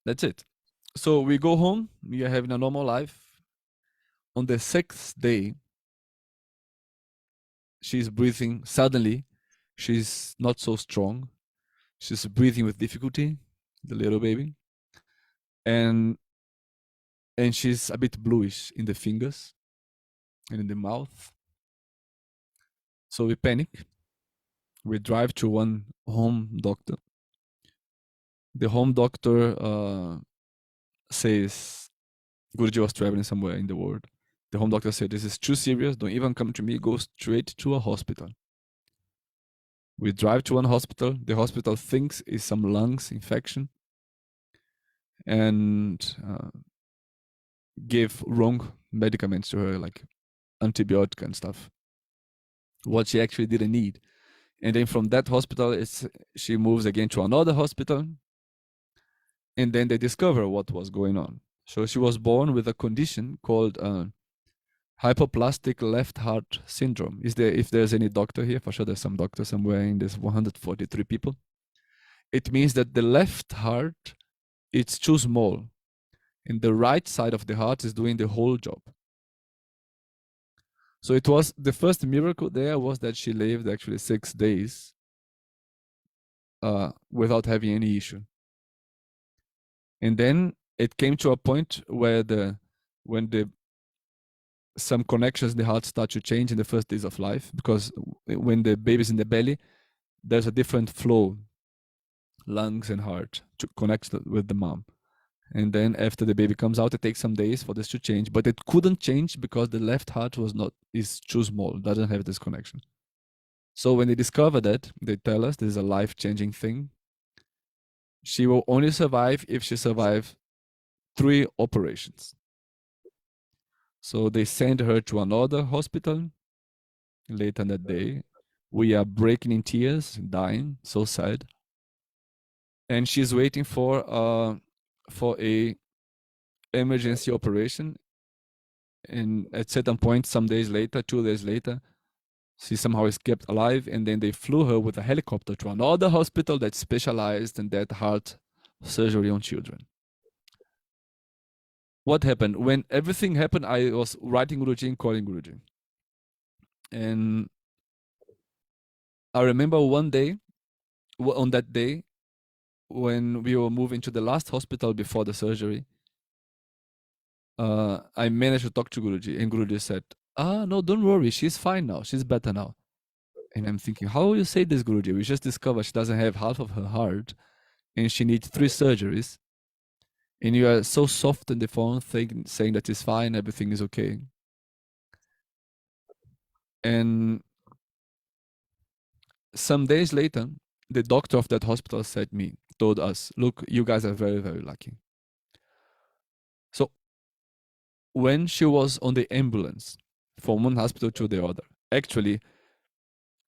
[SPEAKER 2] that's it. So we go home, we are having a normal life. On the 6th day, she's breathing suddenly. She's not so strong. She's breathing with difficulty, the little baby. And she's a bit bluish in the fingers and in the mouth. So we panic. We drive to one home doctor. The home doctor says, Guruji was traveling somewhere in the world. The home doctor said, this is too serious. Don't even come to me. Go straight to a hospital. We drive to one hospital. The hospital thinks it's some lungs infection and give wrong medicaments to her, like antibiotic and stuff, what she actually didn't need. And then from that hospital, she moves again to another hospital. And then they discover what was going on. So she was born with a condition called hypoplastic left heart syndrome. If there's any doctor here, for sure there's some doctor somewhere in this 143 people. It means that the left heart, it's too small. And the right side of the heart is doing the whole job. So it was, the first miracle there was that she lived actually 6 days without having any issue. And then it came to a point where some connections in the heart start to change in the first days of life, because when the baby's in the belly, there's a different flow, lungs and heart, to connect with the mom. And then after the baby comes out, it takes some days for this to change, but it couldn't change because the left heart is too small, doesn't have this connection. So when they discover that, they tell us this is a life-changing thing. She will only survive if she survives 3 operations. So they send her to another hospital later that day. We are breaking in tears, dying, so sad. And she's waiting for a emergency operation. And at certain point, some days later, 2 days later, she somehow is kept alive. And then they flew her with a helicopter to another hospital that specialized in that heart surgery on children. What happened? When everything happened, I was writing Guruji and calling Guruji. And I remember one day, on that day, when we were moving to the last hospital before the surgery, I managed to talk to Guruji, and Guruji said, no, don't worry, she's fine now, she's better now. And I'm thinking, how will you say this, Guruji? We just discovered she doesn't have half of her heart, and she needs 3 surgeries. And you are so soft in the phone saying that it's fine, everything is okay. And some days later, the doctor of that hospital told us, look, you guys are very, very lucky. So when she was on the ambulance from one hospital to the other, actually,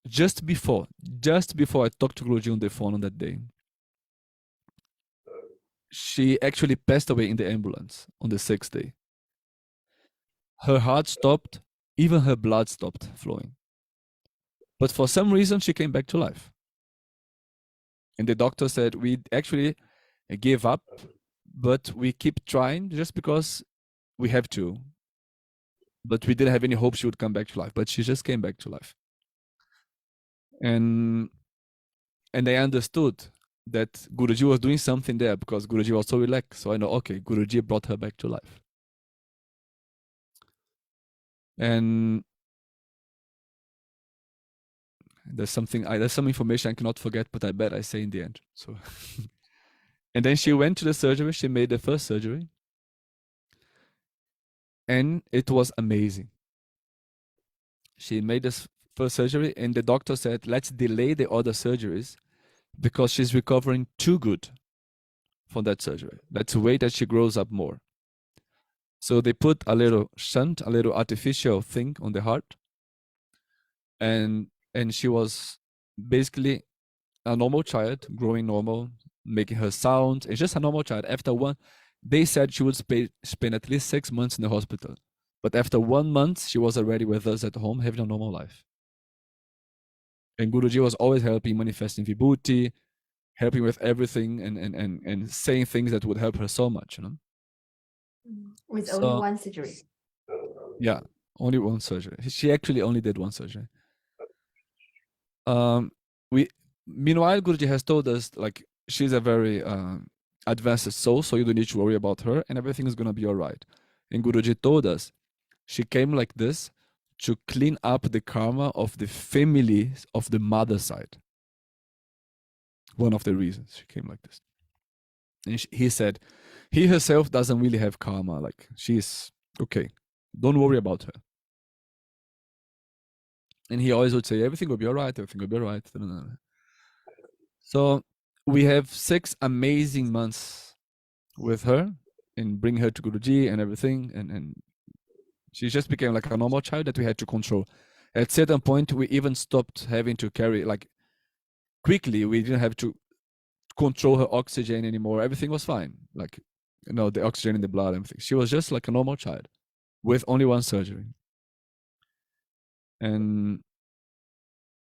[SPEAKER 2] just before I talked to Guruji on the phone on that day, she actually passed away in the ambulance on the 6th day. Her heart stopped, even her blood stopped flowing. But for some reason, she came back to life. And the doctor said, we actually gave up, but we keep trying just because we have to. But we didn't have any hope she would come back to life. But she just came back to life. And I understood that Guruji was doing something there because Guruji was so relaxed. So I know, okay, Guruji brought her back to life. And there's some information I cannot forget, but I bet I say in the end. So, and then she went to the surgery. She made the first surgery. And it was amazing. She made this first surgery, and the doctor said, let's delay the other surgeries because she's recovering too good for that surgery. Let's wait that she grows up more. So they put a little shunt, a little artificial thing on the heart, and she was basically a normal child, growing normal, making her sound. It's just a normal child. After one, they said she would spend at least 6 months in the hospital. But after 1 month, she was already with us at home, having a normal life. And Guruji was always helping, manifesting Vibhuti, helping with everything, and saying things that would help her so much, you know.
[SPEAKER 1] With only one surgery.
[SPEAKER 2] Yeah, only one surgery. She actually only did one surgery. Meanwhile, Guruji has told us, like, she's a very advanced soul, so you don't need to worry about her, and everything is gonna be all right. And Guruji told us she came like this to clean up the karma of the family of the mother side. One of the reasons she came like this. And he said, he herself doesn't really have karma. Like, she's okay. Don't worry about her. And he always would say, everything will be all right. Everything will be all right. So we have 6 amazing months with her and bring her to Guruji and everything. And she just became like a normal child that we had to control. At certain point, we even stopped having to carry, like, quickly. We didn't have to control her oxygen anymore. Everything was fine. Like, you know, the oxygen in the blood, everything. She was just like a normal child with only one surgery. And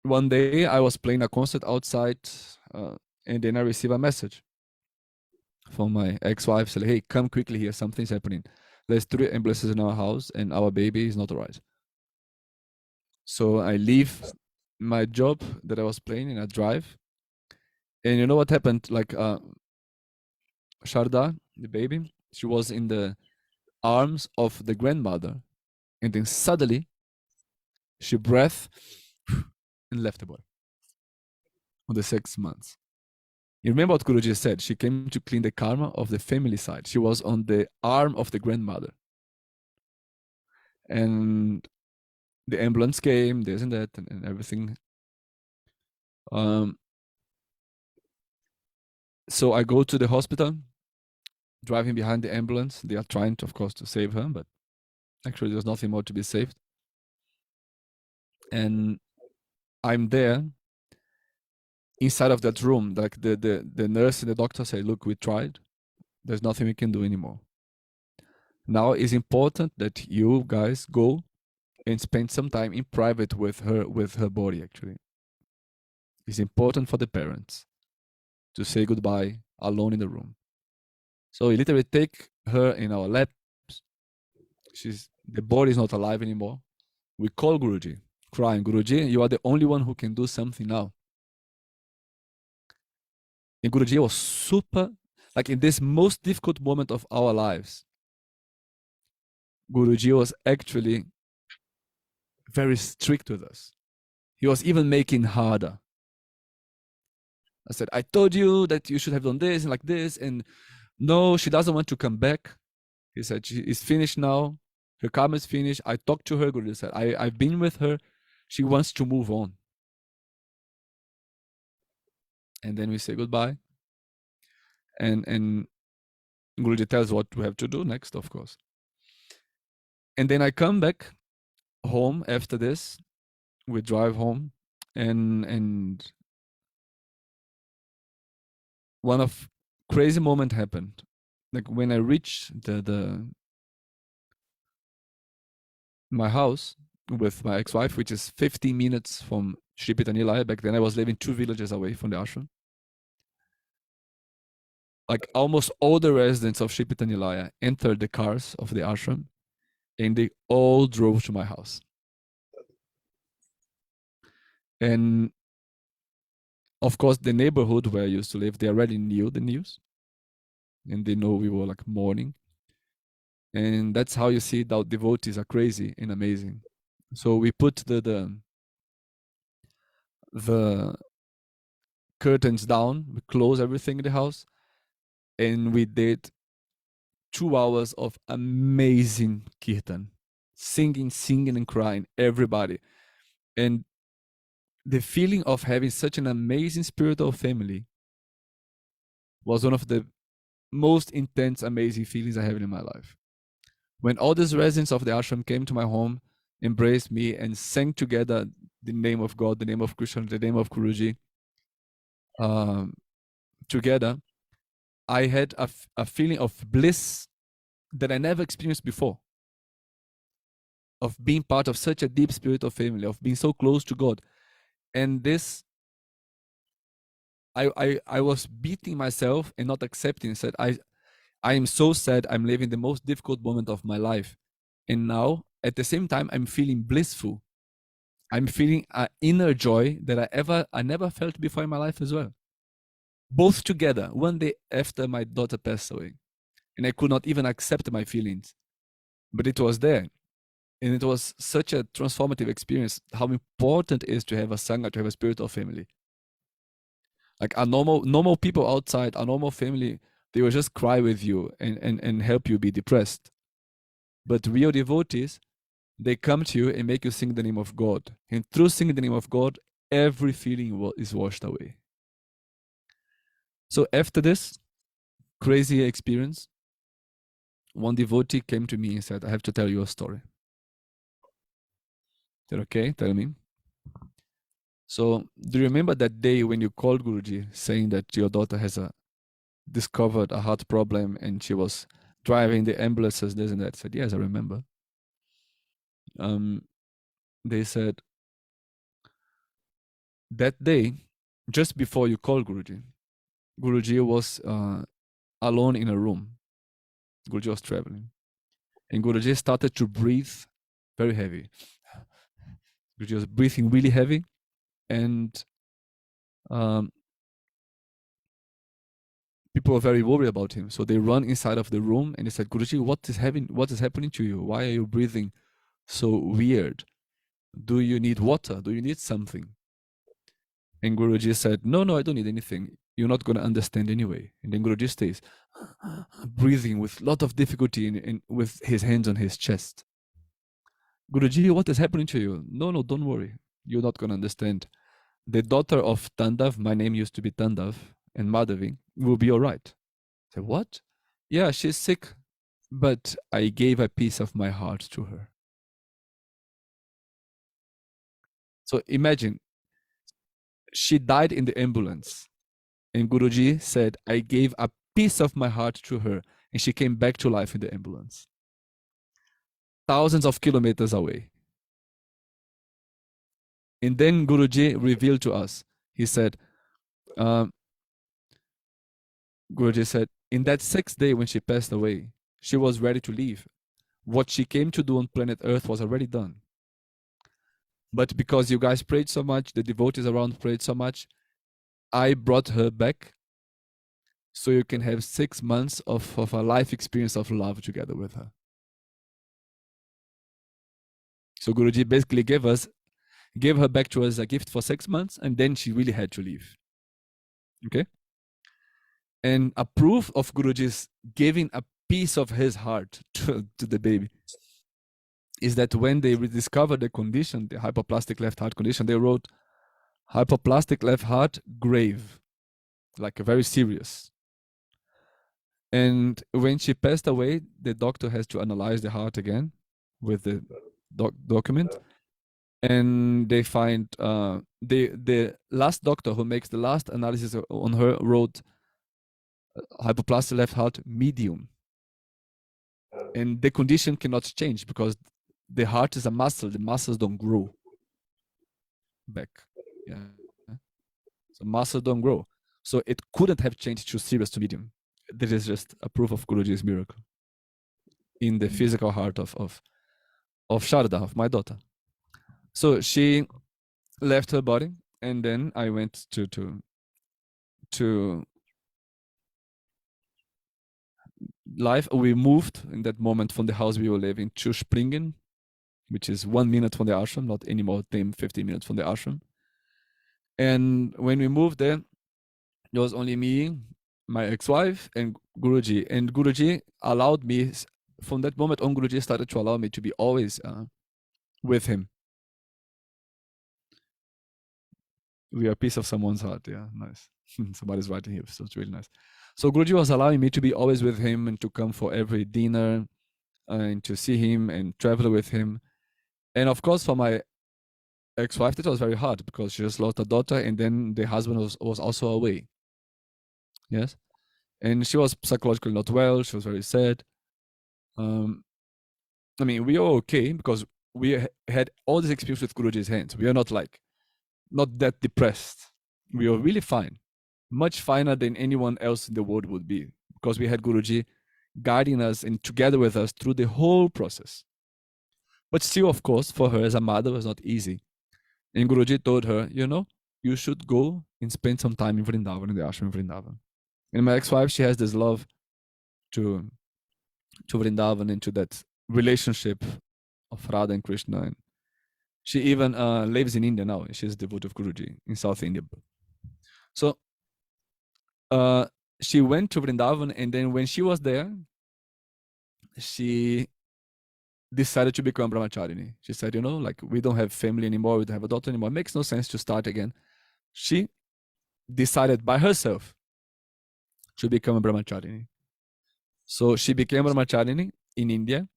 [SPEAKER 2] one day I was playing a concert outside, and then I received a message from my ex-wife saying, hey, come quickly here, something's happening. There's 3 ambulances in our house and our baby is not all right. So I leave my job that I was playing and I drive. And you know what happened? Like, Sharda, the baby, she was in the arms of the grandmother, and then suddenly she breathed and left the body on the 6 months. You remember what Guruji said? She came to clean the karma of the family side. She was on the arm of the grandmother. And the ambulance came, this and that, and everything. So I go to the hospital, driving behind the ambulance. They are trying, of course, to save her, but actually there's nothing more to be saved. And I'm there inside of that room. Like the nurse and the doctor say, look, we tried. There's nothing we can do anymore. Now it's important that you guys go and spend some time in private with her body, actually. It's important for the parents to say goodbye alone in the room. So we literally take her in our laps. The body is not alive anymore. We call Guruji, crying, Guruji, you are the only one who can do something now. And Guruji was super, like, in this most difficult moment of our lives, Guruji was actually very strict with us. He was even making harder. I said, I told you that you should have done this and like this, and no, she doesn't want to come back. He said, she is finished now. Her karma is finished. I talked to her. Guruji said, I've been with her. She wants to move on. And then we say goodbye. And Guruji tells what we have to do next, of course. And then I come back home after this. We drive home, and one of crazy moment happened. Like, when I reached my house with my ex-wife, which is 15 minutes from Sri Pitanya. Back then I was living 2 villages away from the ashram. Like, almost all the residents of Sri Pitanya entered the cars of the ashram, and they all drove to my house. And of course, the neighborhood where I used to live, they already knew the news, and they know we were like mourning. And that's how you see that devotees are crazy and amazing. So we put the curtains down, we close everything in the house, and we did 2 hours of amazing kirtan, singing and crying, everybody. And the feeling of having such an amazing spiritual family was one of the most intense, amazing feelings I have in my life. When all these residents of the ashram came to my home, embraced me, and sang together the name of God, the name of Krishna, the name of Guruji, together, I had a feeling of bliss that I never experienced before, of being part of such a deep spiritual family, of being so close to God. And this, I was beating myself and not accepting. Said, I am so sad. I'm living the most difficult moment of my life. And now, at the same time, I'm feeling blissful. I'm feeling an inner joy that I never felt before in my life as well. Both together, one day after my daughter passed away. And I could not even accept my feelings. But it was there. And it was such a transformative experience, how important it is to have a sangha, to have a spiritual family. Like a normal people outside, a normal family, they will just cry with you and help you be depressed. But real devotees, they come to you and make you sing the name of God. And through singing the name of God, every feeling is washed away. So after this crazy experience, one devotee came to me and said, I have to tell you a story. I said, okay, tell me. So do you remember that day when you called Guruji saying that your daughter has discovered a heart problem and she was driving the ambulances, this and that? I said, yes, I remember. They said, that day, just before you called Guruji was alone in a room. Guruji was traveling. And Guruji started to breathe very heavy. Guruji was breathing really heavy. And people were very worried about him. So they run inside of the room and they said, Guruji, what is happening to you? Why are you breathing so weird? Do you need water? Do you need something? And Guruji said, no, I don't need anything. You're not going to understand anyway. And then Guruji stays breathing with a lot of difficulty and with his hands on his chest. Guruji, what is happening to you? No, don't worry. You're not going to understand. The daughter of Tandav, my name used to be Tandav, and Madhavi, will be all right. I said, what? Yeah, she's sick, but I gave a piece of my heart to her. So imagine, she died in the ambulance. And Guruji said, I gave a piece of my heart to her, and she came back to life in the ambulance. Thousands of kilometers away. And then Guruji revealed to us, he said, Guruji said, in that 6th day when she passed away, she was ready to leave. What she came to do on planet Earth was already done. But because you guys prayed so much, the devotees around prayed so much, I brought her back so you can have 6 months of a life experience of love together with her. So Guruji basically gave her back to us as a gift for 6 months, and then she really had to leave. Okay? And a proof of Guruji's giving a piece of his heart to the baby is that when they discovered the condition, the hypoplastic left heart condition, they wrote hypoplastic left heart grave, like very serious. And when she passed away, the doctor has to analyze the heart again with the document. And they find the last doctor who makes the last analysis on her wrote hypoplastic left heart medium. And the condition cannot change because the heart is a muscle. The muscles don't grow back. Yeah. So muscles don't grow. So it couldn't have changed to serious to medium. This is just a proof of Guruji's miracle in the physical heart of Sharda, of my daughter. So she left her body, and then I went to life. We moved in that moment from the house we were living to Springen, which is 1 minute from the ashram, not any more than 15 minutes from the ashram. And when we moved there, there was only me, my ex-wife, and Guruji. And Guruji allowed me, from that moment on, Guruji started to allow me to be always with him. We are a piece of someone's heart. Yeah, nice. Somebody's writing here, so it's really nice. So Guruji was allowing me to be always with him and to come for every dinner and to see him and travel with him. And of course, for my ex-wife, that was very hard because she just lost a daughter and then the husband was also away. Yes. And she was psychologically not well. She was very sad. I mean, we are okay because we had all this experience with Guruji's hands. We are not that depressed. We are really fine, much finer than anyone else in the world would be, because we had Guruji guiding us and together with us through the whole process. But still, of course, for her as a mother, it was not easy. And Guruji told her, you should go and spend some time in Vrindavan, in the ashram in Vrindavan. And my ex-wife, she has this love to Vrindavan and to that relationship of Radha and Krishna. And she even lives in India now. She's a devotee of Guruji in South India. So she went to Vrindavan, and then when she was there, she decided to become brahmacharini. She said, we don't have family anymore, we don't have a daughter anymore. It makes no sense to start again. She decided by herself to become a brahmacharini. So she became brahmacharini in India.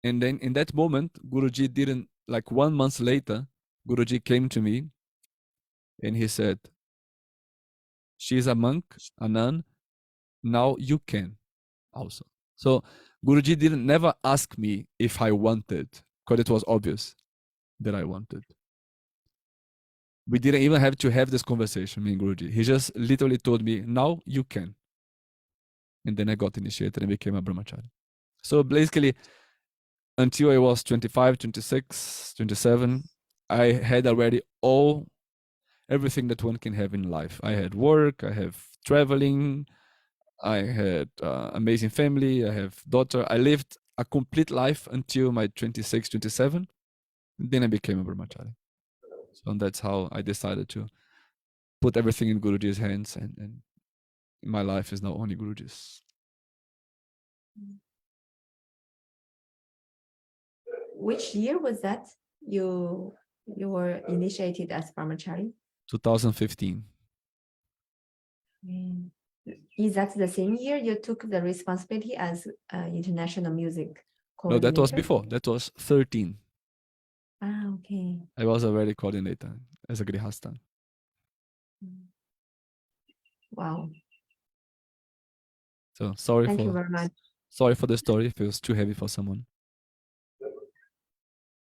[SPEAKER 2] And then in that moment, Guruji didn't, 1 month later, Guruji came to me and he said, she's a monk, a nun, now you can also. So Guruji didn't never ask me if I wanted, because it was obvious that I wanted. We didn't even have to have this conversation, me and Guruji. He just literally told me, now you can. And then I got initiated and became a brahmachari. So basically, until I was 25, 26, 27, I had already everything that one can have in life. I had work, I have traveling, I had amazing family, I have daughter. I lived a complete life until my 26, 27. Then I became a brahmachari. So that's how I decided to put everything in Guruji's hands, and my life is now only Guruji's.
[SPEAKER 1] Which year was that you were initiated as brahmachari?
[SPEAKER 2] 2015.
[SPEAKER 1] Is that the same year you took the responsibility as international music
[SPEAKER 2] coordinator? No, that was before. That was 13.
[SPEAKER 1] Okay.
[SPEAKER 2] I was already coordinator as a grihasta.
[SPEAKER 1] Wow.
[SPEAKER 2] So sorry
[SPEAKER 1] Thank you very much.
[SPEAKER 2] Sorry for the story if it was too heavy for someone.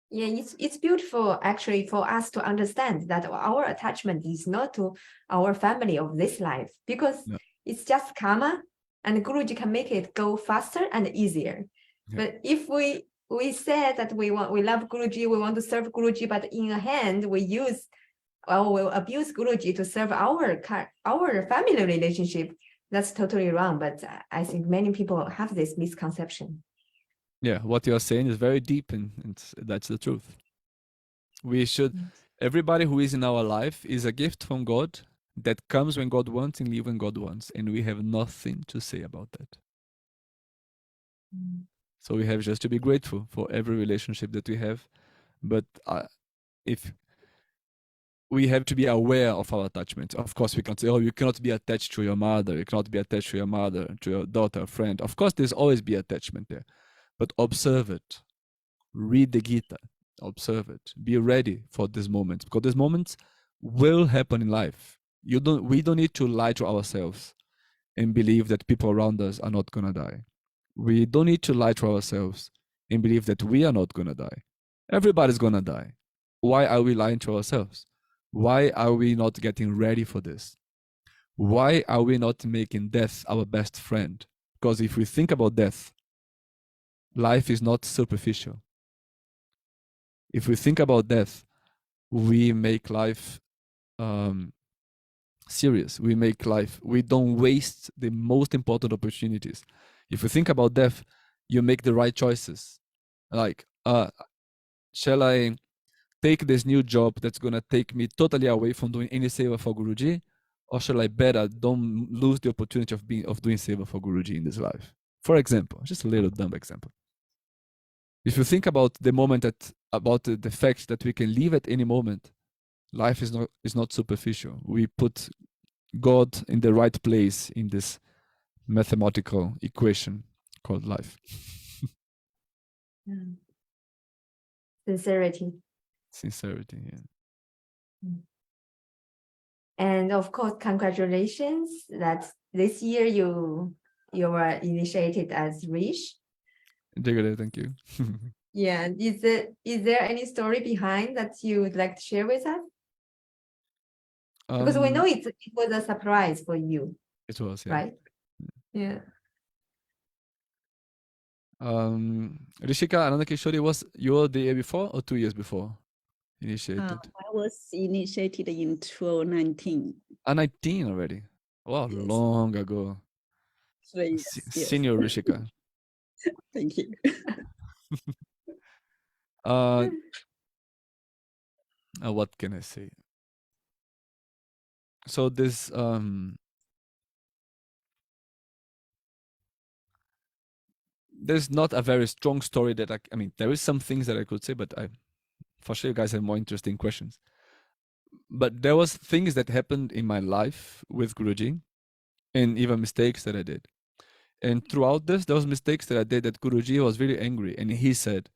[SPEAKER 1] Yeah, it's beautiful actually for us to understand that our attachment is not to our family of this life, because it's just karma, and Guruji can make it go faster and easier. Yeah. But if we say that we love Guruji, we want to serve Guruji, but in a hand we will abuse Guruji to serve our family relationship, that's totally wrong. But I think many people have this misconception.
[SPEAKER 2] Yeah, what you are saying is very deep, and that's the truth. We should, everybody who is in our life is a gift from God that comes when God wants and leaves when God wants, and we have nothing to say about that. So we have just to be grateful for every relationship that we have, but if we have to be aware of our attachments. Of course, we can't say, you cannot be attached to your mother, you cannot be attached to your mother, to your daughter, friend. Of course, there's always be attachment there. But observe it. Read the Gita. Observe it. Be ready for these moments, because these moments will happen in life. We don't need to lie to ourselves and believe that people around us are not gonna die. We don't need to lie to ourselves and believe that we are not gonna die. Everybody's gonna die. Why are we lying to ourselves? Why are we not getting ready for this? Why are we not making death our best friend? Because if we think about death, life is not superficial. If we think about death, we make life serious. We don't waste the most important opportunities. If you think about death, you make the right choices. Like, shall I take this new job that's going to take me totally away from doing any seva for Guruji? Or shall I better don't lose the opportunity of doing seva for Guruji in this life? For example, just a little dumb example. If you think about the moment about the fact that we can leave at any moment, Life is not superficial. We put God in the right place in this mathematical equation called life.
[SPEAKER 1] Sincerity.
[SPEAKER 2] Sincerity, yeah.
[SPEAKER 1] And of course, congratulations that this year you were initiated as Rishi.
[SPEAKER 2] Thank you.
[SPEAKER 1] Yeah, is there any story behind that you would like to share with us? Because we know it was a surprise for you.
[SPEAKER 2] It was, yeah.
[SPEAKER 1] Right? Yeah.
[SPEAKER 2] Rishika, Ananda Kishori, was you the year before or 2 years before initiated?
[SPEAKER 3] I was initiated in 2019.
[SPEAKER 2] 19 already. Wow,
[SPEAKER 3] Yes.
[SPEAKER 2] long ago.
[SPEAKER 3] 3 years. Yes.
[SPEAKER 2] Senior Rishika.
[SPEAKER 3] Thank you.
[SPEAKER 2] What can I say? So this there's not a very strong story that I mean, there is some things that I could say, but for sure you guys have more interesting questions. But there was things that happened in my life with Guruji, and even mistakes that I did. And throughout this, those mistakes that I did, that Guruji was really angry, and he said,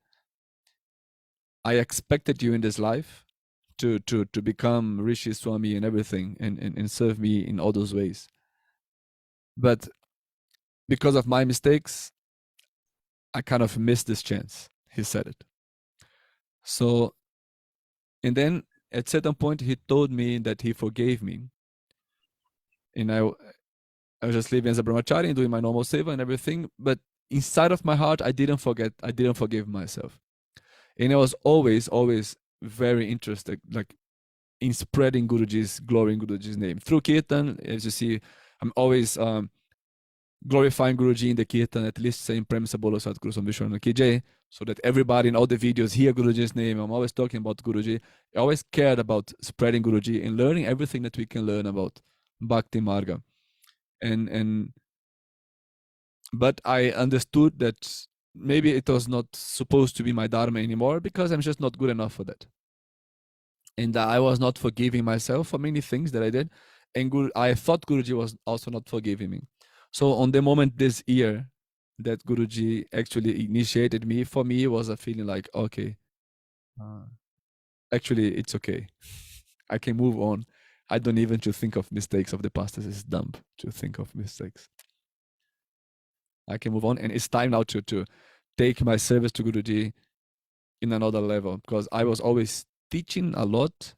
[SPEAKER 2] I expected you in this life to become Rishi Swami and everything, and serve me in all those ways. But because of my mistakes, I kind of missed this chance. He said it. So, and then at certain point, he told me that he forgave me. And I was just living as a brahmachari and doing my normal seva and everything. But inside of my heart, I didn't forgive myself. And I was always very interested, like, in spreading Guruji's glory, in Guruji's name. Through Kirtan, as you see, I'm always glorifying Guruji in the Kirtan, at least saying Prem Se Bolo Satguru Swami Vishwananda Ki Jai, so that everybody in all the videos hear Guruji's name. I'm always talking about Guruji. I always cared about spreading Guruji and learning everything that we can learn about Bhakti Marga. But I understood that maybe it was not supposed to be my dharma anymore, because I'm just not good enough for that. And I was not forgiving myself for many things that I did. And I thought Guruji was also not forgiving me. So on the moment this year that Guruji actually initiated me, for me, it was a feeling like, okay, actually, it's okay. I can move on. I don't even to think of mistakes of the past. This is dumb to think of mistakes. I can move on. And it's time now to take my service to Guruji in another level, because I was always teaching a lot.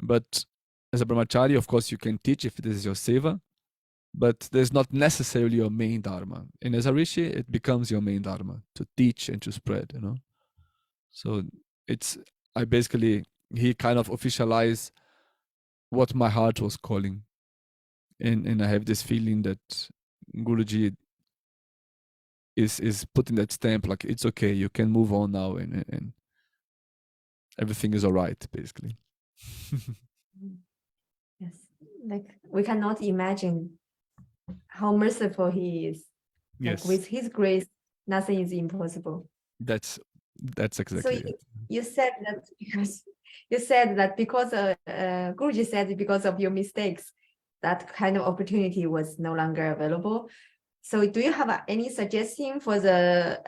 [SPEAKER 2] But as a brahmachari, of course, you can teach if this is your seva, but there's not necessarily your main dharma. And as a rishi, it becomes your main dharma to teach and to spread, you know. So he kind of officialized what my heart was calling. And I have this feeling that Guruji is putting that stamp, like, it's okay, you can move on now, and everything is all right, basically.
[SPEAKER 1] Yes, like, we cannot imagine how merciful he is.
[SPEAKER 2] Yes.
[SPEAKER 1] Like, with his grace, nothing is impossible.
[SPEAKER 2] That's exactly
[SPEAKER 1] so
[SPEAKER 2] it.
[SPEAKER 1] You said that because Guruji said because of your mistakes, that kind of opportunity was no longer available. So do you have any suggestion for the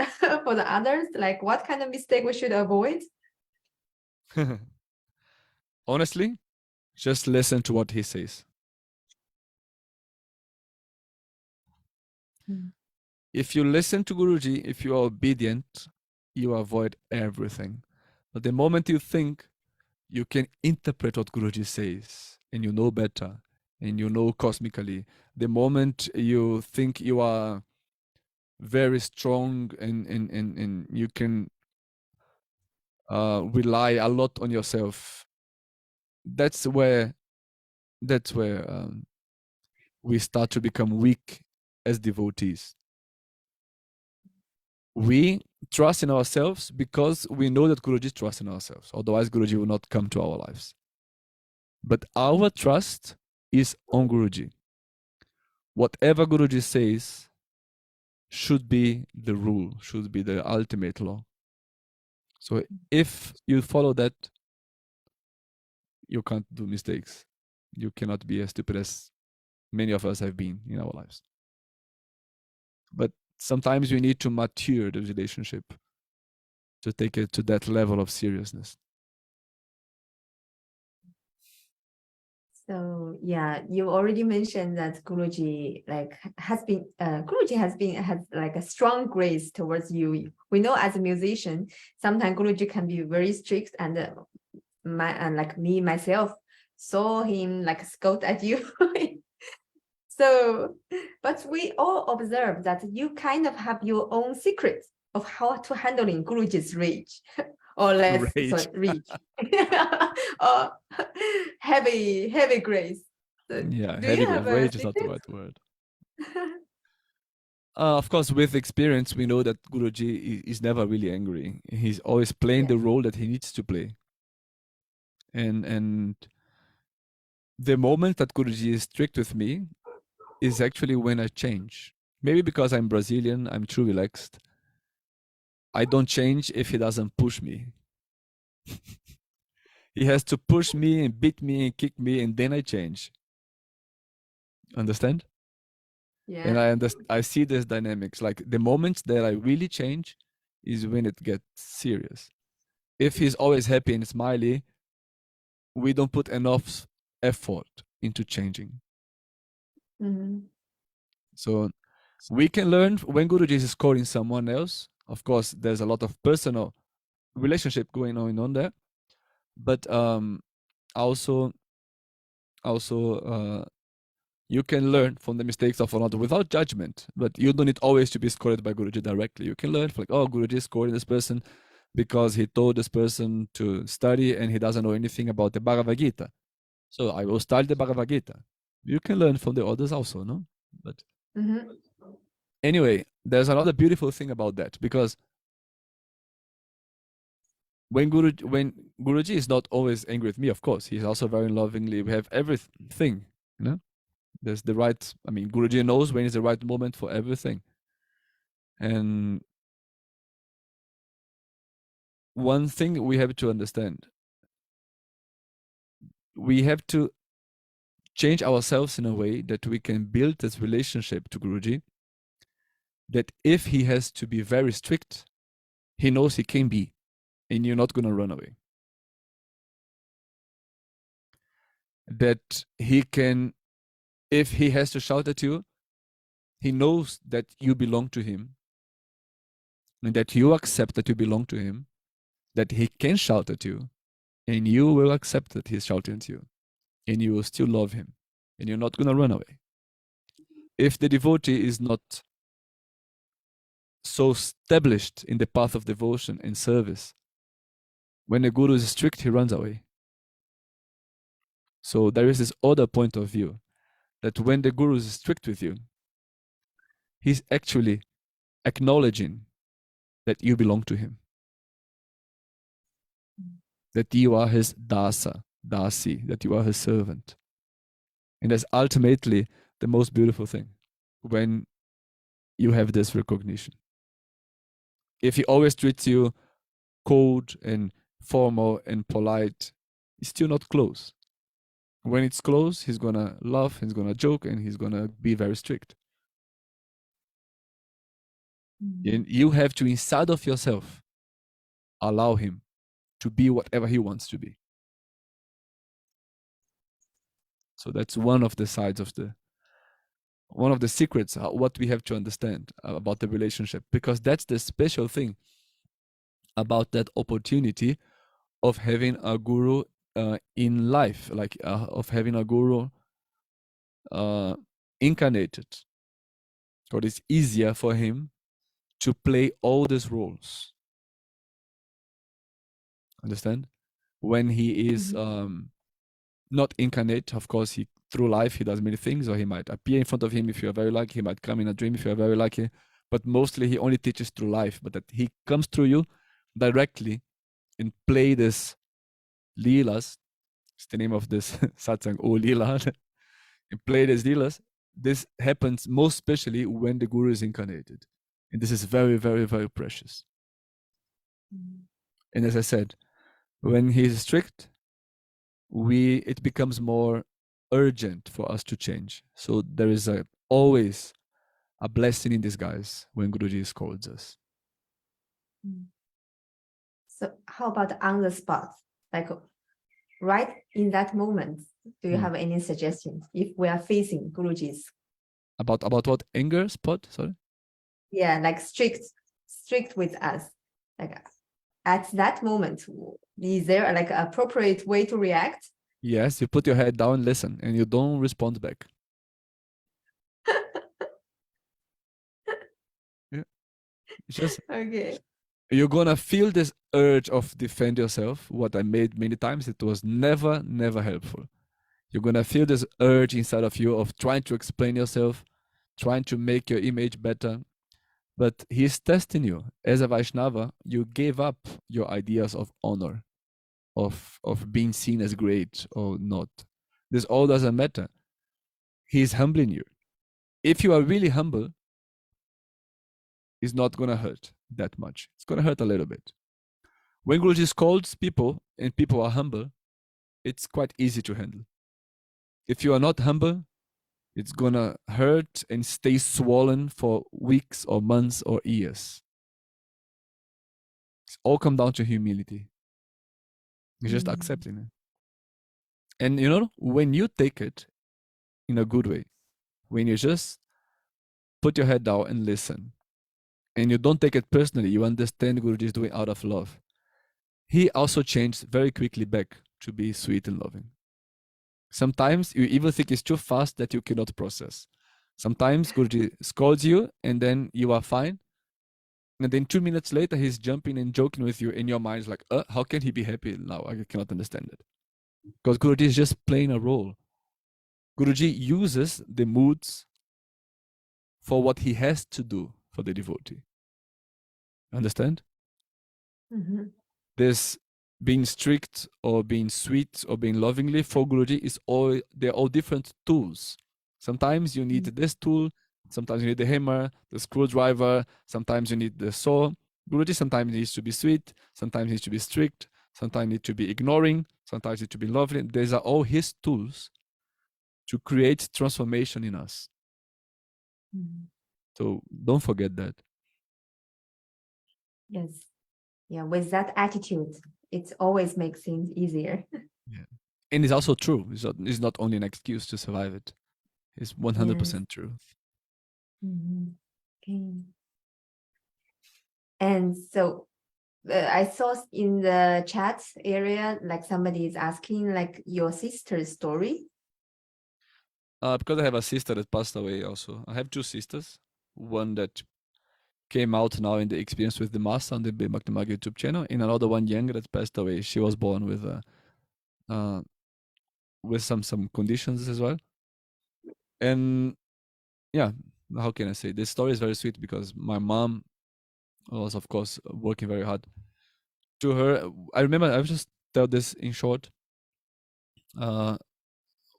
[SPEAKER 1] for the others, like what kind of mistake we should avoid?
[SPEAKER 2] Honestly, just listen to what he says. If you listen to Guruji, if you are obedient, you avoid everything. But the moment you think you can interpret what Guruji says, and you know better, and you know cosmically, the moment you think you are very strong and you can rely a lot on yourself, that's where we start to become weak as devotees. We trust in ourselves because we know that Guruji trusts in ourselves. Otherwise, Guruji will not come to our lives. But our trust is on Guruji. Whatever Guruji says should be the rule, should be the ultimate law. So if you follow that, you can't do mistakes. You cannot be as stupid as many of us have been in our lives. But sometimes you need to mature the relationship to take it to that level of seriousness.
[SPEAKER 1] So yeah, you already mentioned that Guruji has like a strong grace towards you. We know as a musician, sometimes Guruji can be very strict, and like me myself saw him like scold at you. So, but we all observe that you kind of have your own secrets of how to handling Guruji's rage, or rage, or heavy grace. So
[SPEAKER 2] Yeah,
[SPEAKER 1] do you have
[SPEAKER 2] rage is not the right word. Of course, with experience, we know that Guruji is never really angry. He's always playing the role that he needs to play. And the moment that Guruji is strict with me is actually when I change. Maybe because I'm Brazilian, I'm too relaxed. I don't change if he doesn't push me. He has to push me and beat me and kick me, and then I change. Understand?
[SPEAKER 1] Yeah.
[SPEAKER 2] And I see this dynamics. Like the moments that I really change is when it gets serious. If he's always happy and smiley, we don't put enough effort into changing.
[SPEAKER 1] Mm-hmm.
[SPEAKER 2] So we can learn when Guruji is scolding someone else. Of course, there's a lot of personal relationship going on there, but also you can learn from the mistakes of another without judgment. But you don't need always to be scolded by Guruji directly. You can learn like, oh, Guruji is scolding this person because he told this person to study and he doesn't know anything about the Bhagavad Gita. So I will study the Bhagavad Gita. You can learn from the others also, no? But anyway, there's another beautiful thing about that, because when Guruji is not always angry with me, of course, he's also very lovingly. We have everything, you know. There's the right. I mean, Guruji knows when is the right moment for everything. And one thing we have to understand, we have to change ourselves in a way that we can build this relationship to Guruji, that if he has to be very strict, he knows he can be, and you're not going to run away. That he can, if he has to shout at you, he knows that you belong to him, and that you accept that you belong to him, that he can shout at you, and you will accept that he's shouting at you, and you will still love him, and you're not going to run away. If the devotee is not so established in the path of devotion and service, when the guru is strict, he runs away. So there is this other point of view, that when the guru is strict with you, he's actually acknowledging that you belong to him, that you are his dasa, dasi, that you are his servant. And that's ultimately the most beautiful thing, when you have this recognition. If he always treats you cold and formal and polite, it's still not close. When it's close, he's gonna laugh, he's gonna joke, and he's gonna be very strict. And you have to, inside of yourself, allow him to be whatever he wants to be. So that's one of the sides of one of the secrets, what we have to understand about the relationship, because that's the special thing about that opportunity of having a guru in life, like of having a guru incarnated. So it's easier for him to play all these roles. Understand? When he is not incarnate, of course, through life he does many things, or he might appear in front of him if you are very lucky, he might come in a dream if you are very lucky, but mostly he only teaches through life, but that he comes through you directly and play this leelas. It's the name of this satsang, O Leela. And play these leelas. This happens most especially when the guru is incarnated, and this is very, very, very precious. And as I said, when he is strict, it becomes more urgent for us to change. So there is always a blessing in disguise when Guruji scolds us.
[SPEAKER 1] So how about on the spot? Like right in that moment, do you have any suggestions if we are facing Guruji's?
[SPEAKER 2] About what? Anger spot? Sorry?
[SPEAKER 1] Yeah, like strict with us. Like at that moment, is there like an appropriate way to react?
[SPEAKER 2] Yes, you put your head down and listen, and you don't respond back. Yeah. It's just
[SPEAKER 1] Okay.
[SPEAKER 2] You're gonna feel this urge of defend yourself. What I made many times, it was never helpful. You're gonna feel this urge inside of you of trying to explain yourself, trying to make your image better. But he's testing you. As a Vaishnava, you gave up your ideas of honor, of being seen as great or not. This all doesn't matter. He's humbling you. If you are really humble, it's not gonna hurt that much. It's gonna hurt a little bit. When Guruji scolds people and people are humble, it's quite easy to handle. If you are not humble, it's gonna hurt and stay swollen for weeks or months or years. It's all come down to humility. You're just accepting it. And you know, when you take it in a good way, when you just put your head down and listen, and you don't take it personally, you understand Guruji is doing out of love. He also changed very quickly back to be sweet and loving. Sometimes you even think it's too fast that you cannot process. Sometimes Guruji scolds you and then you are fine. And then 2 minutes later, he's jumping and joking with you in your mind. It's like, how can he be happy now? I cannot understand it. Because Guruji is just playing a role. Guruji uses the moods for what he has to do for the devotee. Understand?
[SPEAKER 1] Mm-hmm.
[SPEAKER 2] This being strict or being sweet or being lovingly for Guruji they're all different tools. Sometimes you need this tool, sometimes you need the hammer, the screwdriver, sometimes you need the saw. Guruji sometimes needs to be sweet, sometimes needs to be strict, sometimes needs to be ignoring, sometimes needs to be lovely. These are all his tools to create transformation in us. So don't forget that.
[SPEAKER 1] Yes. Yeah, with that attitude, it always makes things easier.
[SPEAKER 2] Yeah. And it's also true. It's not only an excuse to survive it. It's 100% true.
[SPEAKER 1] Okay. And so I saw in the chat area, like somebody is asking like your sister's story.
[SPEAKER 2] Because I have a sister that passed away also. I have two sisters. One that came out now in the experience with the Master on the Bhakti Marga YouTube channel, and another one younger that passed away. She was born with some conditions as well. And yeah, how can I say? This story is very sweet because my mom was, of course, working very hard. To her, I remember, I will just tell this in short.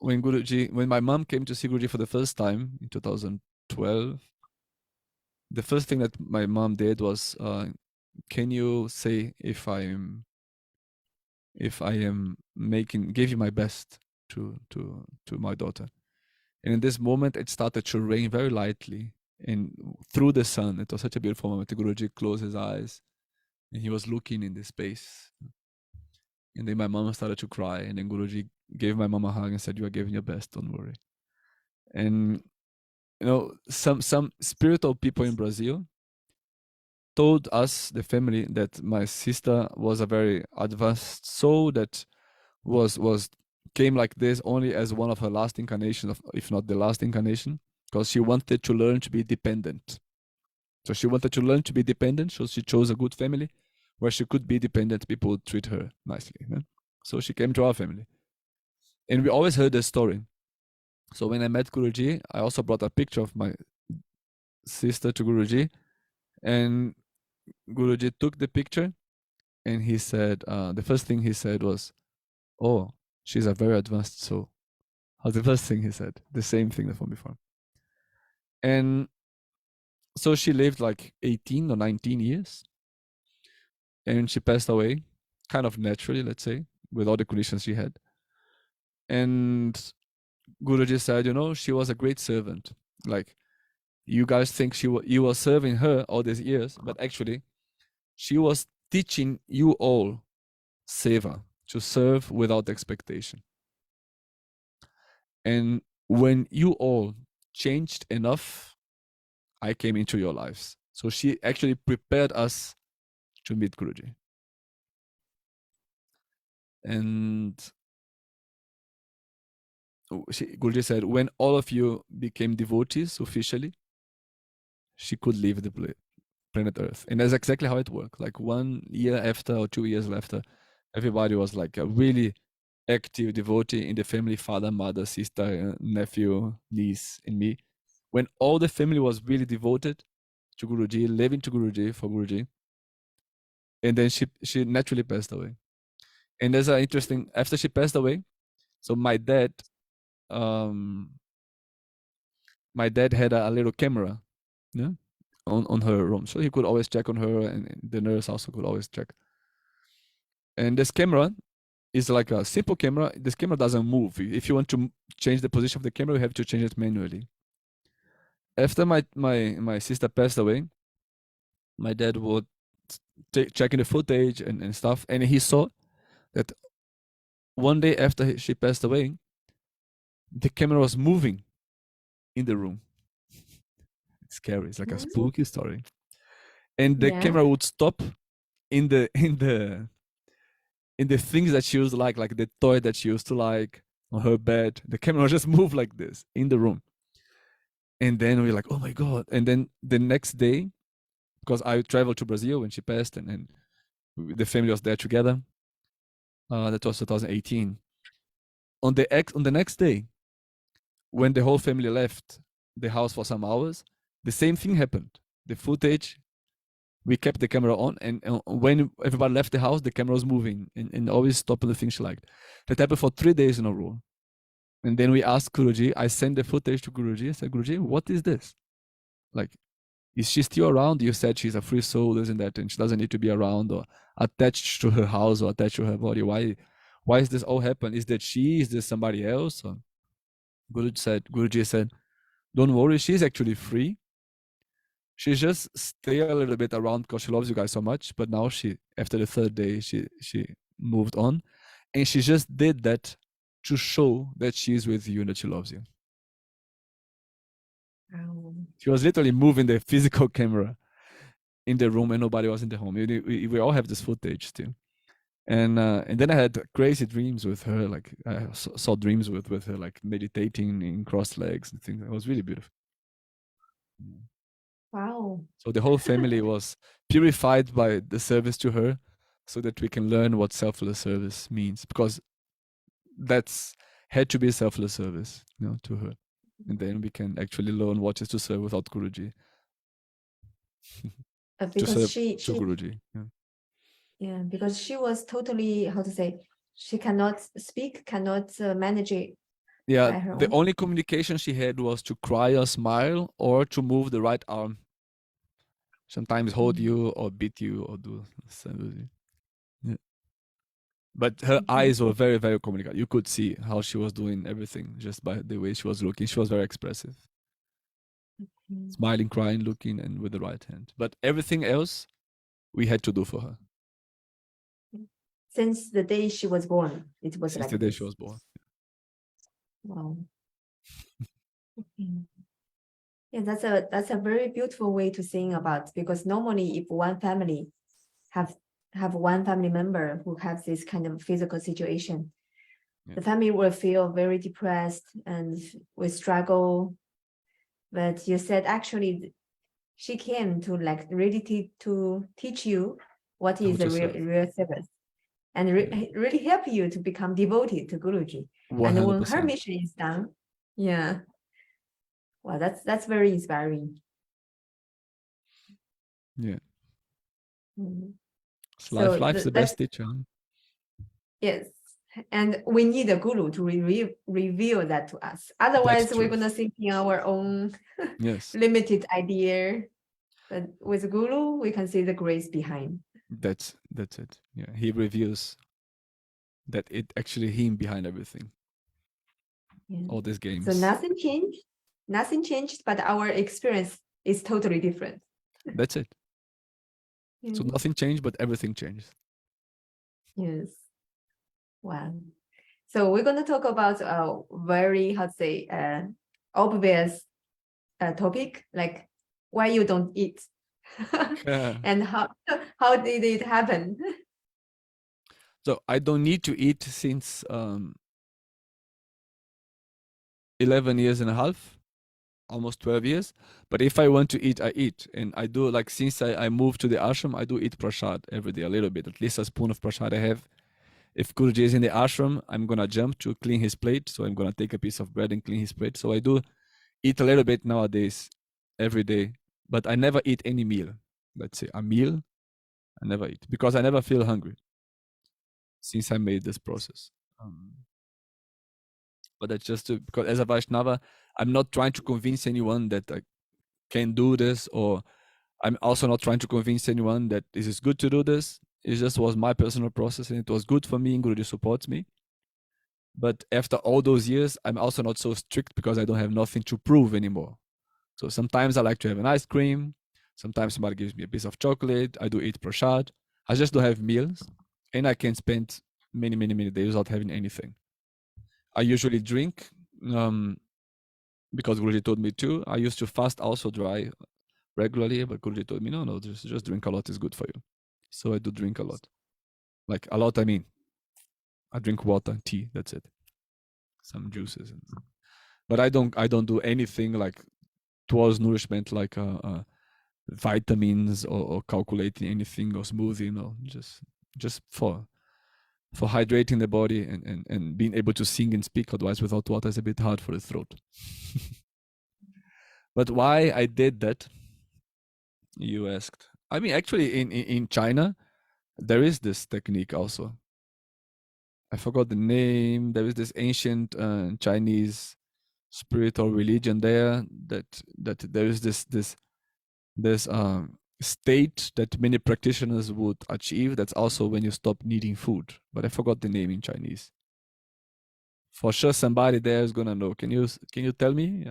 [SPEAKER 2] When my mom came to see Guruji for the first time in 2012, the first thing that my mom did was, can you say if I am giving my best to my daughter? And in this moment, it started to rain very lightly, and through the sun, it was such a beautiful moment. The Guruji closed his eyes, and he was looking in the space. And then my mom started to cry, and then Guruji gave my mom a hug and said, "You are giving your best, don't worry." And you know, some spiritual people in Brazil told us, the family, that my sister was a very advanced soul that came like this only as one of her last incarnations, if not the last incarnation, because she wanted to learn to be dependent. So she wanted to learn to be dependent, so she chose a good family where she could be dependent. People would treat her nicely. Yeah? So she came to our family. And we always heard this story. So when I met Guruji, I also brought a picture of my sister to Guruji. And Guruji took the picture and he said, the first thing he said was, "Oh, she's a very advanced soul." That's the first thing he said. The same thing from before. And so she lived like 18 or 19 years. And she passed away kind of naturally, let's say, with all the conditions she had. And Guruji said, she was a great servant. Like, you guys think you were serving her all these years, but actually she was teaching you all seva, to serve without expectation. And when you all changed enough, I came into your lives. So she actually prepared us to meet Guruji. And Guruji said, when all of you became devotees officially, she could leave the planet Earth. And that's exactly how it worked. Like 1 year after or 2 years after, everybody was like a really active devotee in the family, father, mother, sister, nephew, niece, and me. When all the family was really devoted to Guruji, living to Guruji, for Guruji, and then she naturally passed away. And there's an interesting, after she passed away, so my dad had a little camera, yeah, on her room, so he could always check on her, and the nurse also could always check. And this camera is like a simple camera. This camera doesn't move. If you want to change the position of the camera, you have to change it manually. After my sister passed away, my dad would checking the footage and stuff, and he saw that one day after she passed away, the camera was moving in the room. It's scary. It's like a spooky story. And the camera would stop in the things that she used to like the toy that she used to like, on her bed. The camera would just move like this in the room. And then we're like, oh my God. And then the next day, because I traveled to Brazil when she passed, and the family was there together. That was 2018. On the next day, when the whole family left the house for some hours, the same thing happened. The footage, we kept the camera on, and when everybody left the house, the camera was moving and always stopping the things she liked. That happened for 3 days in a row. And then we asked Guruji, I sent the footage to Guruji. I said, Guruji, what is this? Like, is she still around? You said she's a free soul, isn't that? And she doesn't need to be around or attached to her house or attached to her body. Why is this all happen? Is that she? Is this somebody else? Or Guruji said, don't worry, she's actually free. She just stay a little bit around because she loves you guys so much. But now after the 3rd day, she moved on. And she just did that to show that she's with you and that she loves you. She was literally moving the physical camera in the room and nobody was in the home. We all have this footage too. And then I had crazy dreams with her. Like I saw dreams with her, like meditating in crossed legs and things. It was really beautiful.
[SPEAKER 1] Wow.
[SPEAKER 2] So the whole family was purified by the service to her, so that we can learn what selfless service means, because that's had to be selfless service, to her. And then we can actually learn what is to serve without Guruji.
[SPEAKER 1] Because she
[SPEAKER 2] Guruji.
[SPEAKER 1] Yeah, because she was totally, how to say, she cannot speak, cannot manage it.
[SPEAKER 2] Yeah, the only communication she had was to cry or smile or to move the right arm. Sometimes hold you or beat you or do something. Yeah. But her eyes were very, very communicative. You could see how she was doing everything just by the way she was looking. She was very expressive. Smiling, crying, looking, and with the right hand. But everything else we had to do for her.
[SPEAKER 1] Since the day she was born, it was
[SPEAKER 2] Since the day she was born.
[SPEAKER 1] Wow. Yeah, that's a very beautiful way to think about, because normally if one family have one family member who has this kind of physical situation, the family will feel very depressed and will struggle. But you said actually she came to like really to teach you what is the real service, and really help you to become devoted to Guruji. 100%. And when her mission is done, well, that's very inspiring.
[SPEAKER 2] Yeah. Life's the best teacher.
[SPEAKER 1] Yes. And we need a guru to reveal that to us. Otherwise, we're going to think in our own limited idea. But with guru, we can see the grace behind.
[SPEAKER 2] That's it. Yeah, he reveals that it actually him behind everything. all these games.
[SPEAKER 1] So nothing changed, but our experience is totally different.
[SPEAKER 2] That's it. So nothing changed, but everything changed.
[SPEAKER 1] Yes. Wow. So we're going to talk about a very, obvious topic, like why you don't eat and how did it happen?
[SPEAKER 2] So I don't need to eat since 11 years and a half, almost 12 years. But if I want to eat, I eat. And I do, like, since I moved to the ashram, I do eat prasad every day, a little bit, at least a spoon of prasad I have. If Guruji is in the ashram, I'm going to jump to clean his plate. So I'm going to take a piece of bread and clean his plate. So I do eat a little bit nowadays, every day. But I never eat any meal. Let's say a meal, I never eat. Because I never feel hungry since I made this process. But that's just because as a Vaishnava, I'm not trying to convince anyone that I can do this, or I'm also not trying to convince anyone that this is good to do this. It just was my personal process and it was good for me and Guruji supports me. But after all those years, I'm also not so strict because I don't have nothing to prove anymore. So sometimes I like to have an ice cream. Sometimes somebody gives me a piece of chocolate. I do eat prasad. I just don't have meals and I can spend many, many, many days without having anything. I usually drink because Guruji told me to. I used to fast also dry regularly, but Guruji told me, no, just drink a lot is good for you. So I do drink a lot. Like a lot, I mean, I drink water, tea, that's it. Some juices. But I don't do anything like towards nourishment, like vitamins or calculating anything or smoothie, just for hydrating the body and being able to sing and speak. Otherwise, without water, it's a bit hard for the throat. But why I did that, you asked. I mean, actually, in China, there is this technique also. I forgot the name. There is this ancient Chinese spirit or religion there that there is this state that many practitioners would achieve. That's also when you stop needing food. But I forgot the name in Chinese. For sure, somebody there is gonna know. Can you tell me?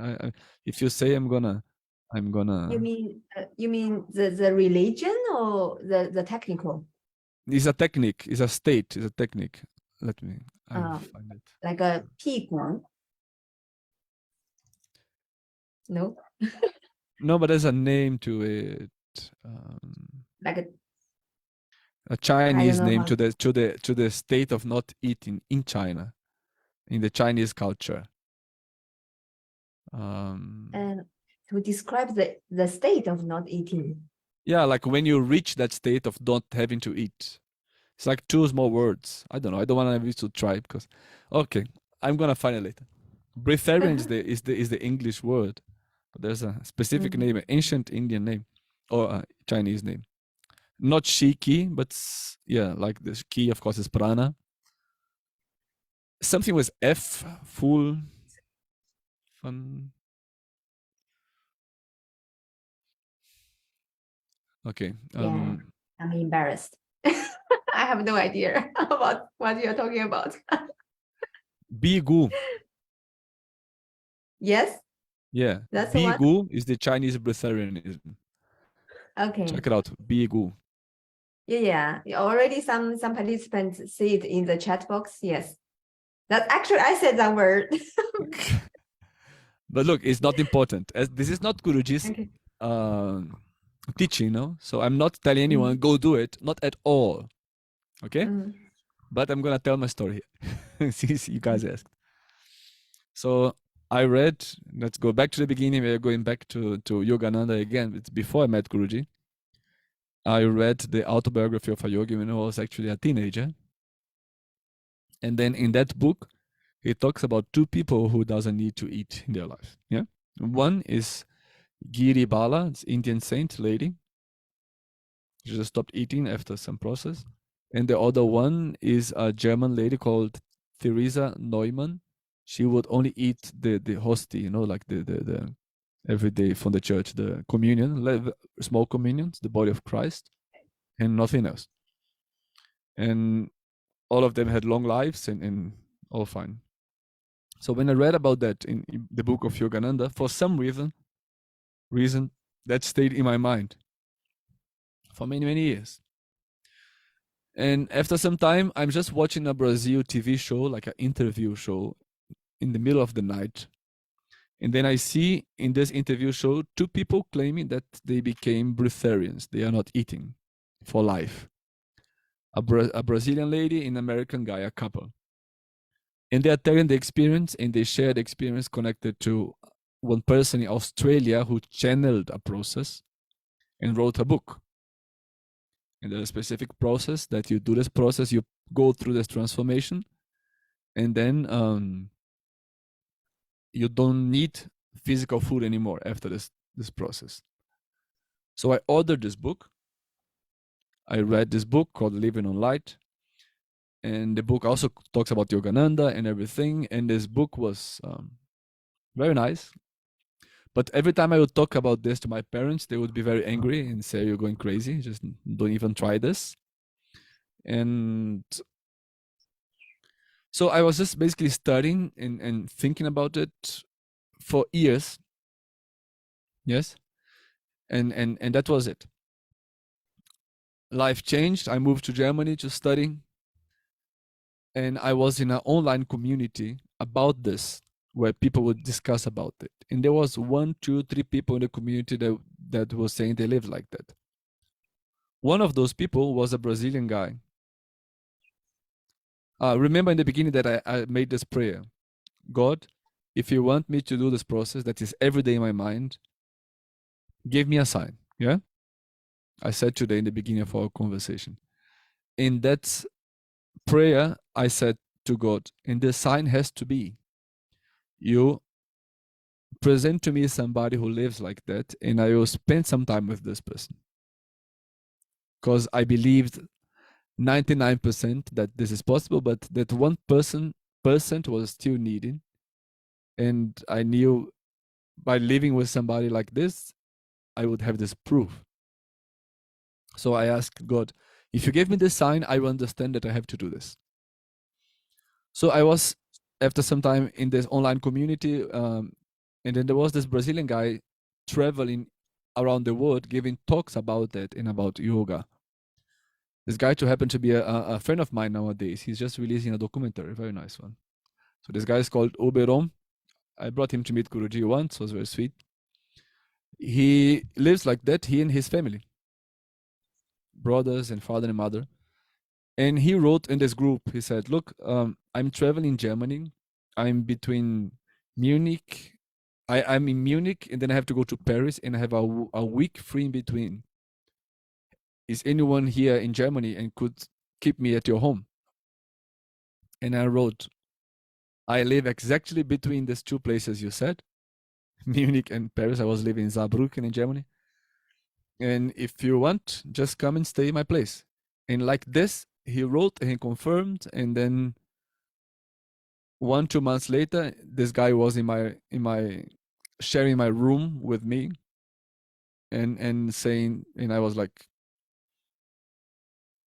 [SPEAKER 2] If you say, I'm gonna.
[SPEAKER 1] You mean the religion or the technical?
[SPEAKER 2] It's a technique. It's a state. It's a technique. Let me find it.
[SPEAKER 1] Like a 屁股? No.
[SPEAKER 2] No, but there's a name to it.
[SPEAKER 1] Like
[SPEAKER 2] a Chinese name to the state of not eating in China, in the Chinese culture.
[SPEAKER 1] And to describe the state of not eating.
[SPEAKER 2] Yeah, like when you reach that state of not having to eat. It's like two small words. I don't know. I don't want to try because, okay, I'm gonna find it later. Breatharian is the English word, but there's a specific name, an ancient Indian name or a Chinese name. Not Shi Ki, but yeah, like the Ki, of course, is prana. Something with F, full, fun. Okay.
[SPEAKER 1] Yeah, I'm embarrassed. I have no idea about what you're talking about.
[SPEAKER 2] Bigu.
[SPEAKER 1] Yes?
[SPEAKER 2] Yeah.
[SPEAKER 1] That's the one?
[SPEAKER 2] Bigu is the Chinese breatharianism.
[SPEAKER 1] Okay.
[SPEAKER 2] Check it out. Bigu.
[SPEAKER 1] Yeah. Already some participants see it in the chat box. Yes. That's actually, I said that word.
[SPEAKER 2] But look, it's not important. As this is not Guruji's teaching, no? So I'm not telling anyone, go do it. Not at all. Okay? But I'm going to tell my story here. Since you guys asked. So I read, let's go back to the beginning. We're going back to Yogananda again. It's before I met Guruji. I read the autobiography of a yogi when I was actually a teenager. And then in that book, he talks about two people who doesn't need to eat in their life. Yeah. One is Giri Bala, it's Indian saint lady. She just stopped eating after some process. And the other one is a German lady called Theresa Neumann. She would only eat the hostie, like the every day from the church, the communion, small communions, the body of Christ, and nothing else. And all of them had long lives and all fine. So when I read about that in the book of Yogananda, for some reason that stayed in my mind for many, many years. And after some time, I'm just watching a Brazil TV show, like an interview show, in the middle of the night. And then I see in this interview show 2 people claiming that they became breatharians. They are not eating for life. A Brazilian lady and an American guy, a couple. And they are telling the experience, and they share the experience connected to one person in Australia who channeled a process and wrote a book. And there's a specific process that you do this process, you go through this transformation, and then you don't need physical food anymore after this process. So I ordered this book. I read this book called Living on Light. And the book also talks about Yogananda and everything. And this book was very nice. But every time I would talk about this to my parents, they would be very angry and say, "You're going crazy. Just don't even try this." And so I was just basically studying and thinking about it for years. Yes. And that was it. Life changed. I moved to Germany to study. And I was in an online community about this, where people would discuss about it. And there was 1, 2, 3 people in the community that was saying they lived like that. One of those people was a Brazilian guy. Remember in the beginning that I made this prayer. God, if you want me to do this process that is every day in my mind, give me a sign. Yeah? I said today in the beginning of our conversation. In that prayer, I said to God, and the sign has to be, you present to me somebody who lives like that, and I will spend some time with this person. Because I believed 99% that this is possible, but that 1% was still needed. And I knew by living with somebody like this, I would have this proof. So I asked God, if you give me this sign, I will understand that I have to do this. So I was, after some time in this online community, and then there was this Brazilian guy traveling around the world, giving talks about it and about yoga. This guy to happen to be a friend of mine nowadays. He's just releasing a documentary, a very nice one. So this guy is called Oberon. I brought him to meet Guruji once, was very sweet. He lives like that, he and his family, brothers and father and mother. And he wrote in this group, he said, look, I'm traveling in Germany. I'm between Munich. I'm in Munich, and then I have to go to Paris, and I have a week free in between. Is anyone here in Germany and could keep me at your home? And I wrote, I live exactly between these 2 places you said, Munich and Paris. I was living in Saarbrücken in Germany. And if you want, just come and stay in my place. And like this, he wrote and he confirmed. And then 1, 2 months later, this guy was in my sharing my room with me and saying, and I was like,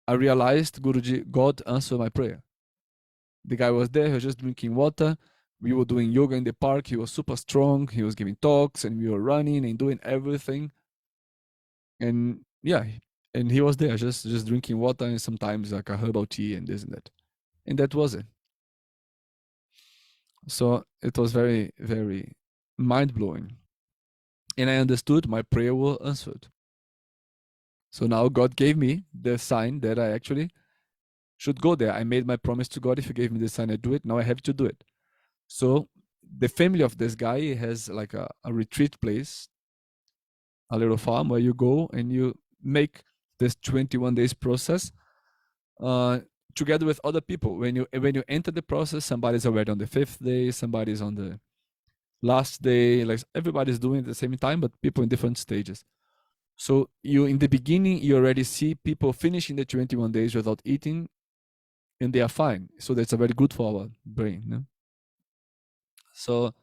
[SPEAKER 2] I realized, Guruji, God answered my prayer. The guy was there, he was just drinking water. We were doing yoga in the park. He was super strong. He was giving talks, and we were running and doing everything. And yeah, and he was there just drinking water and sometimes like a herbal tea and this and that. And that was it. So it was very, very mind-blowing. And I understood my prayer was answered. So now God gave me the sign that I actually should go there. I made my promise to God, if you gave me the sign, I do it. Now I have to do it. So the family of this guy has like a retreat place, a little farm where you go and you make this 21 days process together with other people. When you enter the process, somebody's already on the 5th day, somebody's on the last day, like everybody's doing it at the same time, but people in different stages. So you, in the beginning, you already see people finishing the 21 days without eating, and they are fine. So that's very good for our brain. No? So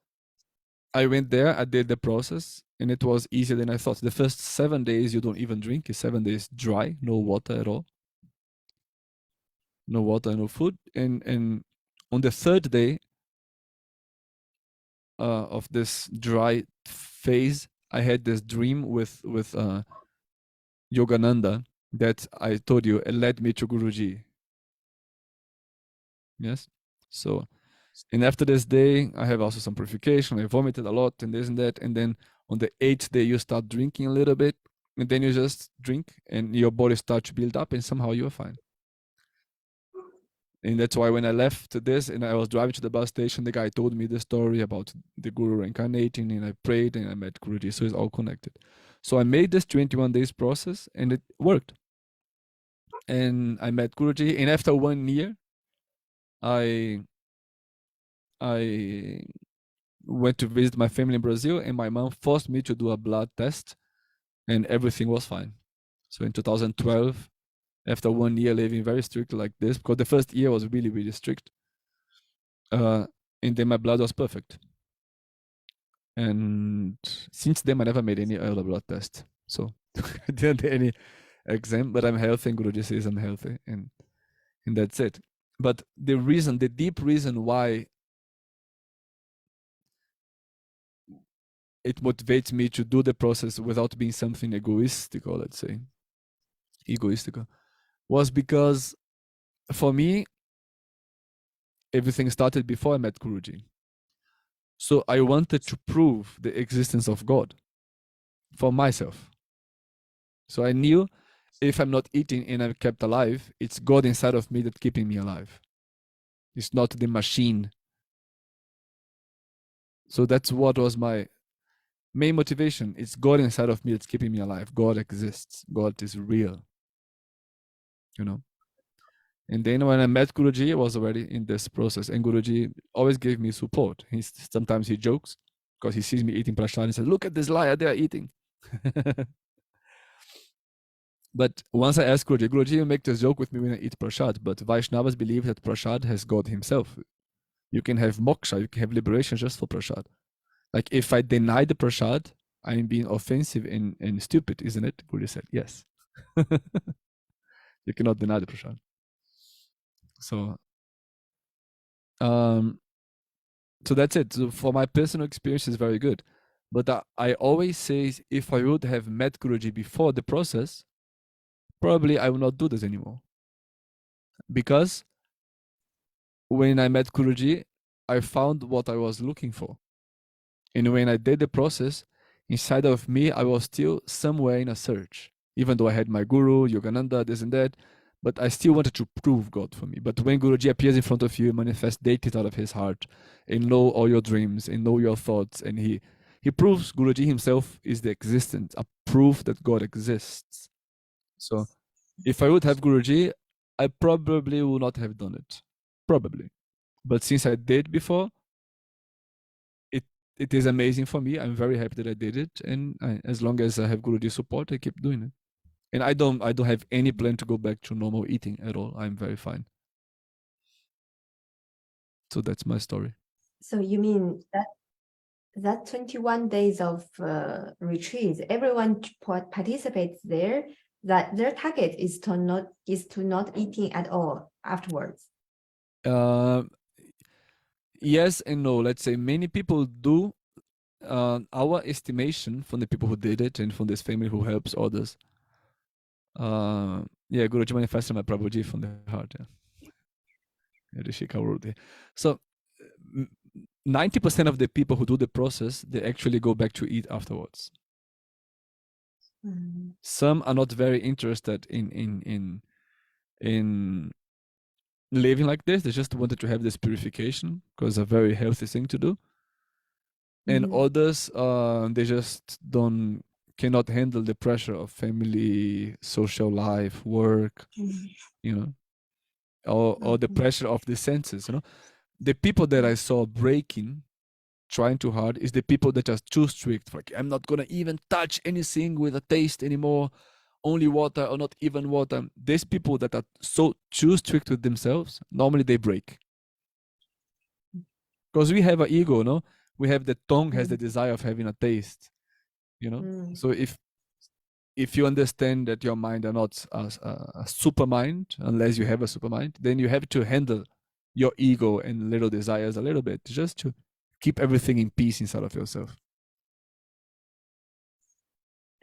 [SPEAKER 2] I went there, I did the process, and it was easier than I thought. The first 7 days, you don't even drink. It's 7 days dry, no water at all. No water, no food. And on the 3rd day, of this dry phase, I had this dream with Yogananda that I told you, it led me to Guruji. Yes. So, and after this day, I have also some purification. I vomited a lot and this and that. And then on the 8th day, you start drinking a little bit, and then you just drink, and your body starts to build up, and somehow you are fine. And that's why when I left this and I was driving to the bus station, the guy told me the story about the Guru reincarnating, and I prayed and I met Guruji. So it's all connected. So I made this 21 days process and it worked. And I met Guruji, and after 1 year, I went to visit my family in Brazil, and my mom forced me to do a blood test, and everything was fine. So in 2012, after 1 year living very strict like this, because the first year was really, really strict, and then my blood was perfect. And since then, I never made any other blood test. So I didn't do any exam, but I'm healthy, and Guruji says I'm healthy, and that's it. But the deep reason why it motivates me to do the process without being something egoistical, let's say, was because for me, everything started before I met Guruji. So I wanted to prove the existence of God for myself. So I knew if I'm not eating and I'm kept alive, it's God inside of me that's keeping me alive. It's not the machine. So that's what was my main motivation. It's God inside of me that's keeping me alive. God exists. God is real. You know? And then when I met Guruji, I was already in this process. And Guruji always gave me support. Sometimes he jokes because he sees me eating prasad and says, look at this liar, they are eating. But once I asked Guruji, you make this joke with me when I eat prasad, but Vaishnavas believe that prasad has God himself. You can have moksha, you can have liberation just for prasad. Like if I deny the prasad, I'm being offensive and stupid, isn't it? Guruji said, yes. You cannot deny the prasad. So that's it. So for my personal experience, it's very good. But I always say, if I would have met Guruji before the process, probably I will not do this anymore. Because when I met Guruji, I found what I was looking for. And when I did the process, inside of me, I was still somewhere in a search. Even though I had my Guru, Yogananda, this and that, but I still wanted to prove God for me. But when Guruji appears in front of you, manifests deities out of his heart, and know all your dreams, and know your thoughts, and he proves Guruji himself is the existence, a proof that God exists. So if I would have Guruji, I probably would not have done it. Probably. But since I did before, it is amazing for me. I'm very happy that I did it. And as long as I have Guruji's support, I keep doing it. And I don't have any plan to go back to normal eating at all. I'm very fine. So that's my story.
[SPEAKER 1] So you mean that 21 days of retreat, everyone participates there, that their target is to not eating at all afterwards?
[SPEAKER 2] Yes and no. Let's say many people do. Our estimation from the people who did it and from this family who helps others. Guruji manifested my Prabhuji from the heart. Rishi. So 90% of the people who do the process, they actually go back to eat afterwards. Mm-hmm. Some are not very interested in living like this. They just wanted to have this purification because it's a very healthy thing to do. And mm-hmm. others, they just cannot handle the pressure of family, social life, work, mm-hmm. Or the pressure of the senses. The people that I saw breaking, trying too hard, is the people that are too strict. Like, I'm not gonna even touch anything with a taste anymore. Only water or not even water. These people that are so too strict with themselves, normally they break. Because we have an ego, no? We have the tongue has the desire of having a taste, So if you understand that your mind are not a super mind, unless you have a super mind, then you have to handle your ego and little desires a little bit, just to keep everything in peace inside of yourself.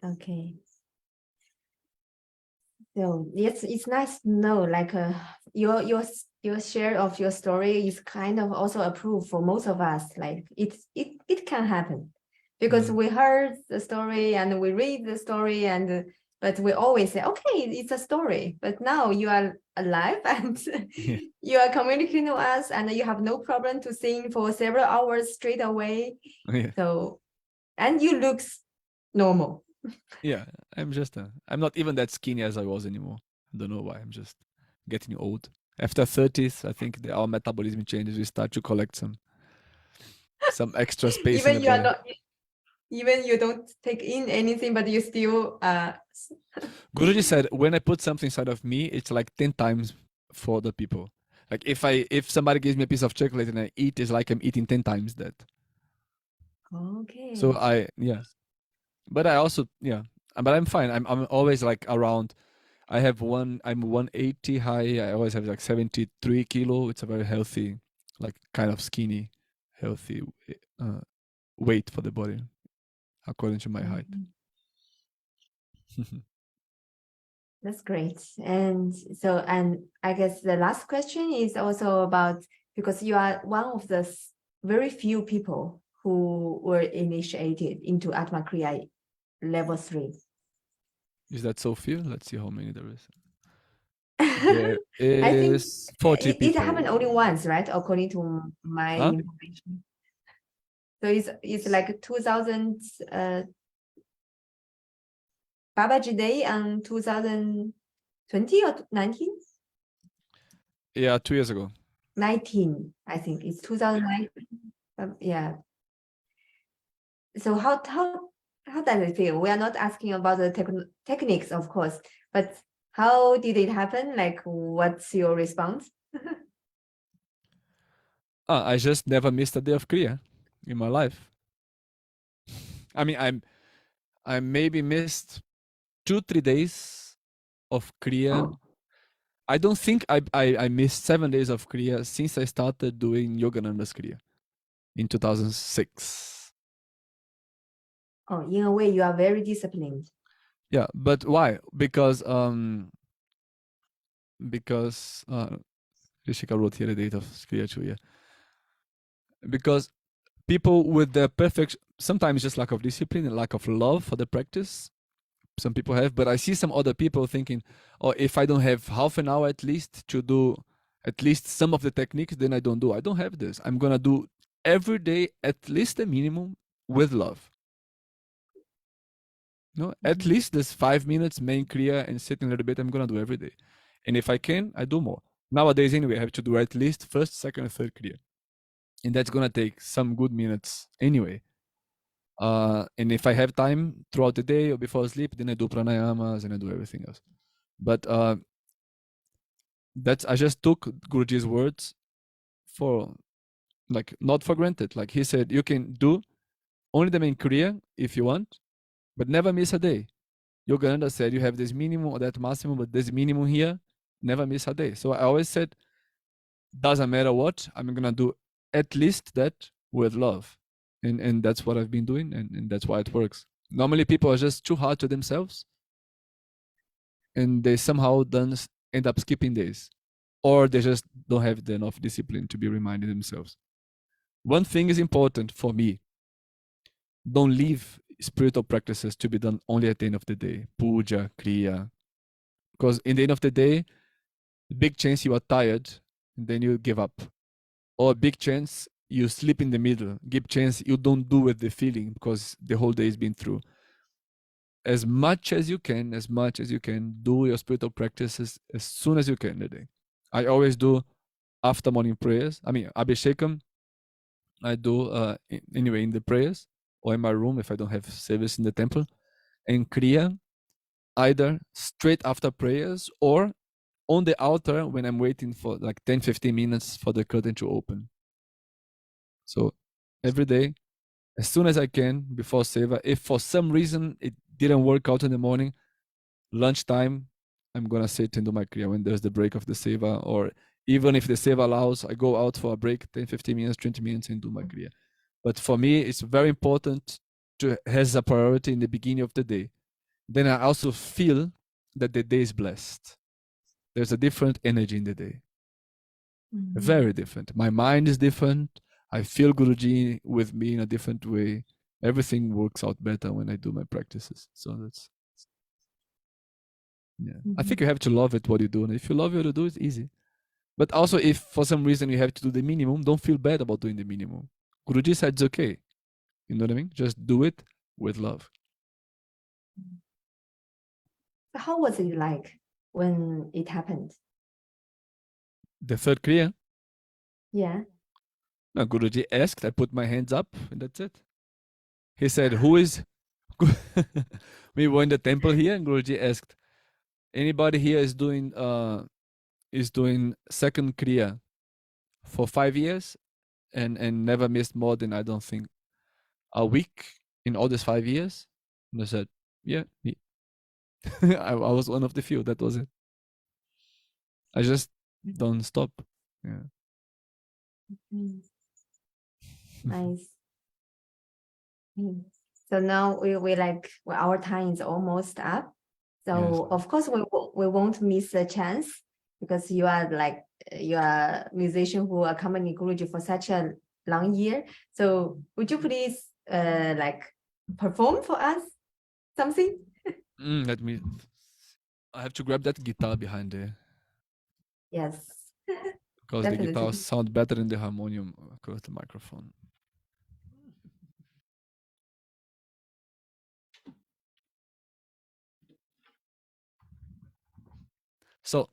[SPEAKER 1] Okay. So yes, it's nice to know, like your share of your story is kind of also a proof for most of us. Like it can happen, because we heard the story and we read the story, and but we always say, okay, it's a story. But now you are alive and you are communicating with us, and you have no problem to sing for several hours straight away.
[SPEAKER 2] Yeah.
[SPEAKER 1] So, and you look normal.
[SPEAKER 2] Yeah, I'm not even that skinny as I was anymore. I don't know why. I'm just getting old. After 30s, I think our metabolism changes. We start to collect some extra space in the body.
[SPEAKER 1] Even you don't take in anything, but you still
[SPEAKER 2] Guruji said, when I put something inside of me, it's like 10 times for other people. Like if somebody gives me a piece of chocolate and I eat, it's like I'm eating 10 times that.
[SPEAKER 1] Okay.
[SPEAKER 2] So but I also, but I'm fine. I'm always like around, I'm 180 high. I always have like 73 kilo. It's a very healthy, like kind of skinny, healthy weight for the body, according to my height.
[SPEAKER 1] That's great. And so, and I guess the last question is also about, because you are one of the very few people who were initiated into Atma Kriya level 3.
[SPEAKER 2] Is that so few? Let's see how many there is. There is
[SPEAKER 1] I think
[SPEAKER 2] 40 people.
[SPEAKER 1] It happened only once, right? According to my information. So it's like 2000 Babaji Day on 2020 or 19?
[SPEAKER 2] Yeah, 2 years ago.
[SPEAKER 1] 19, I think it's 2019. Yeah. So how does it feel? We are not asking about the techniques, of course, but how did it happen? Like, what's your response?
[SPEAKER 2] I just never missed a day of Kriya in my life. I mean, I maybe missed 2-3 days of Kriya. I don't think I missed 7 days of Kriya since I started doing Yogananda's Kriya in 2006.
[SPEAKER 1] Oh, in a way, you are very disciplined.
[SPEAKER 2] Yeah, but why? Because Rishika wrote here the date of Kriya too, yeah. Because people with the perfect, sometimes just lack of discipline and lack of love for the practice, some people have, but I see some other people thinking, oh, if I don't have half an hour at least to do at least some of the techniques, then I don't do. I don't have this. I'm gonna do every day at least a minimum with love. No, at least this 5 minutes main Kriya and sitting a little bit, I'm gonna do every day. And if I can, I do more. Nowadays anyway, I have to do at least first, second, and third Kriya. And that's gonna take some good minutes anyway. And if I have time throughout the day or before sleep, then I do pranayamas and I do everything else. But I just took Guruji's words for, like, not for granted. Like he said, you can do only the main Kriya if you want, but never miss a day. Yogananda said you have this minimum or that maximum, but this minimum here, never miss a day. So I always said, doesn't matter what, I'm gonna do at least that with love. And that's what I've been doing, and that's why it works. Normally people are just too hard to themselves, and they somehow end up skipping days, or they just don't have enough discipline to be reminding themselves. One thing is important for me: don't leave spiritual practices to be done only at the end of the day, puja, kriya, because in the end of the day, big chance you are tired and then you give up, or big chance you sleep in the middle, big chance you don't do with the feeling because the whole day has been through. As much as you can, do your spiritual practices as soon as you can in the day. I always do after morning prayers. I mean, Abhishekam, I do anyway in the prayers or in my room if I don't have service in the temple. And Kriya, either straight after prayers or on the altar when I'm waiting for like 10-15 minutes for the curtain to open. So every day, as soon as I can, before Seva. If for some reason it didn't work out in the morning, lunchtime, I'm gonna sit and do my Kriya when there's the break of the Seva, or even if the Seva allows, I go out for a break, 10-15 minutes, 20 minutes, and do my Kriya. But for me, it's very important to has a priority in the beginning of the day. Then I also feel that the day is blessed. There's a different energy in the day. Very different. My mind is different. I feel Guruji with me in a different way. Everything works out better when I do my practices. So that's, yeah. I think you have to love it, what you do. And if you love what you do, it's easy. But also, if for some reason you have to do the minimum, don't feel bad about doing the minimum. Guruji said it's okay. You know what I mean? Just do it with love.
[SPEAKER 1] How was it like when it happened?
[SPEAKER 2] The third Kriya?
[SPEAKER 1] Yeah.
[SPEAKER 2] No, Guruji asked, I put my hands up, and that's it. He said, who is... We were in the temple here, and Guruji asked, anybody here is doing second Kriya for 5 years and never missed more than, I don't think, a week in all these 5 years? And I said, yeah, me. I was one of the few. That was it. I just don't stop. Yeah.
[SPEAKER 1] Nice. So now we like, well, our time is almost up. So
[SPEAKER 2] Yes.
[SPEAKER 1] of course we won't miss the chance, because you are a musician who accompany Guruji for such a long year. So would you please like perform for us something?
[SPEAKER 2] Let me... I have to grab that guitar behind there.
[SPEAKER 1] Yes.
[SPEAKER 2] Because the guitar
[SPEAKER 1] Definitely.
[SPEAKER 2] sounds better in the harmonium across the microphone. So,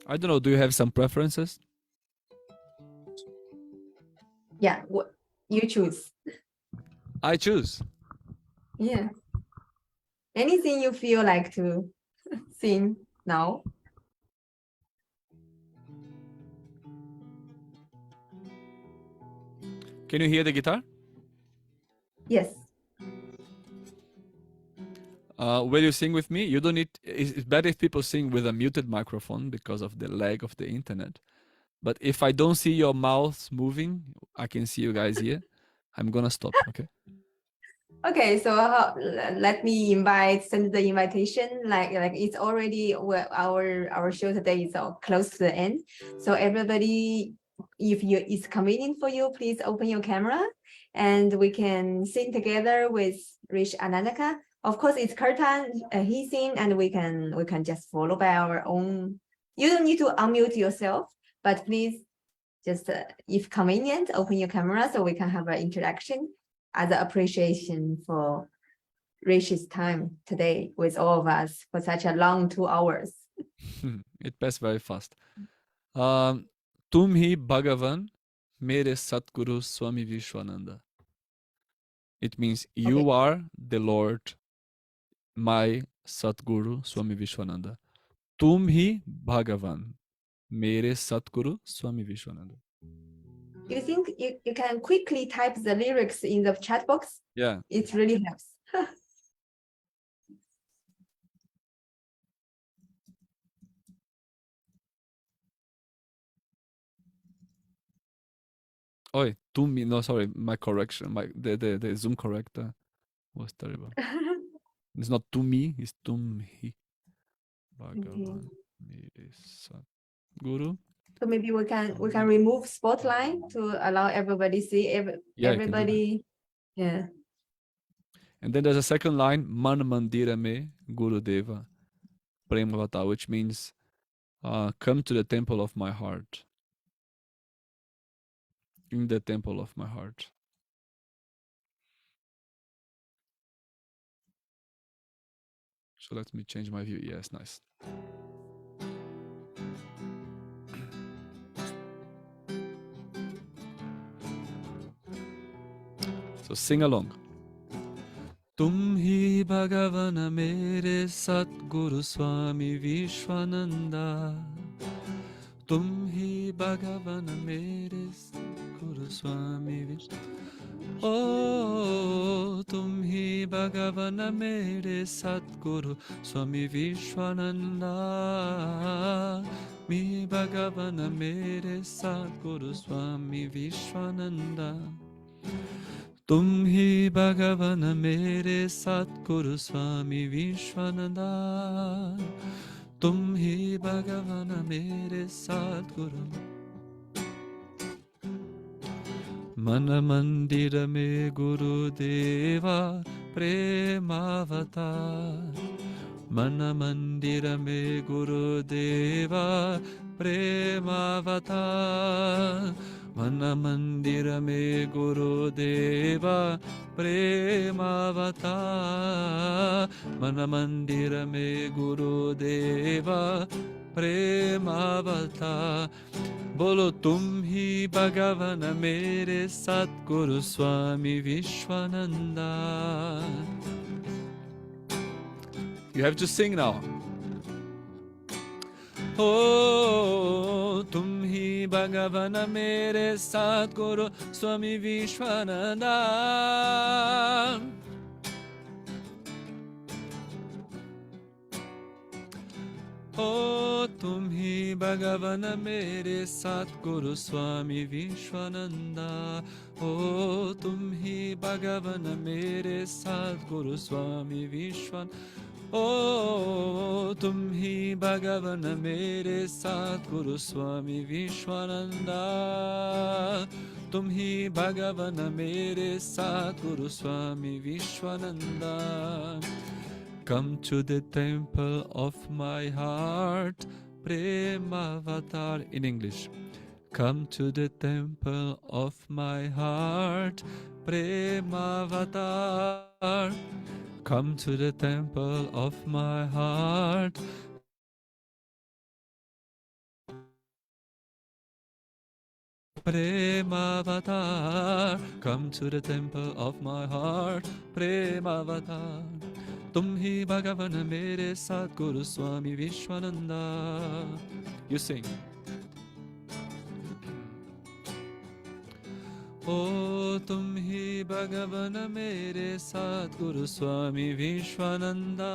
[SPEAKER 2] I don't know, do you have some preferences?
[SPEAKER 1] Yeah, you choose.
[SPEAKER 2] I choose.
[SPEAKER 1] Yeah. Anything you feel like to sing now?
[SPEAKER 2] Can you hear the guitar?
[SPEAKER 1] Yes.
[SPEAKER 2] Will you sing with me? You don't need... It's better if people sing with a muted microphone because of the lag of the internet. But if I don't see your mouth moving, I can see you guys here. I'm gonna stop, okay?
[SPEAKER 1] Okay, so let me send the invitation. Like it's already, well, our show today is close to the end. So everybody, if it's convenient for you, please open your camera, and we can sing together with Rishi Anandaka. Of course, it's Kirtan, he sing, and we can just follow by our own. You don't need to unmute yourself, but please just if convenient, open your camera so we can have an interaction as an appreciation for Rishi's time today with all of us for such a long 2 hours.
[SPEAKER 2] It passed very fast. Tum hi Bhagavan, mere Satguru Swami Vishwananda. It means you are the Lord, my Satguru Swami Vishwananda. Tum hi Bhagavan, mere Satguru Swami Vishwananda.
[SPEAKER 1] You think you can quickly type the lyrics in the chat box?
[SPEAKER 2] Yeah.
[SPEAKER 1] It really helps.
[SPEAKER 2] Oh, tum hi, no, sorry, my correction. The Zoom corrector was terrible. It's not to me, it's tum hi. Bhagavan, mere Satguru.
[SPEAKER 1] So maybe we can remove spotlight to allow everybody see everybody. Yeah.
[SPEAKER 2] And then there's a second line, Man Mandira Me Guru Deva Premavata, which means come to the temple of my heart. In the temple of my heart. So let me change my view. Yes, nice. So sing along. Tum hi Bhagavana mere Satguru Swami Vishwananda. Tum hi Bhagavana mere Satguru Swami Vishwananda. Oh, tum hi Bhagavana mere Satguru Swami Vishwananda. mi Bhagavana mere Sadguru Swami Vishwananda. Tum hi Bhagavana mere Sadguru Swami Vishwananda. Tum hi Bhagavana mere Sadguru. Mana Mandira me Guru Deva Premavatar. Mana Mandira me Guru Deva Premavatar. Mana Mandira me Guru Deva Premavatar. Mana Mandira me Guru Deva Premavatar. Bolo tum hi Bhagavana mere Satguru Swami Vishwananda. You have to sing now. Oh, tum hi Bhagavana mere Satguru Swami Vishwananda. Oh, tum hi Bhagavana mere Satguru Swami Vishwananda. Oh, tum hi Bhagavana mere Satguru Swami Vishwananda. Oh, tum hi Bhagavana mere Satguru Swami Vishwananda. Tum hi Bhagavana mere Satguru Swami Vishwananda. Come to the temple of my heart, Premavatar. In English. Come to the temple of my heart, Premavatar. Come to the temple of my heart. Premavatar. Come to the temple of my heart, Premavatar. Tum hi Bhagavana mere Sadguru Swami Vishwananda. You sing. Oh, tum hi Bhagavana mere Sadguru Swami Vishwananda.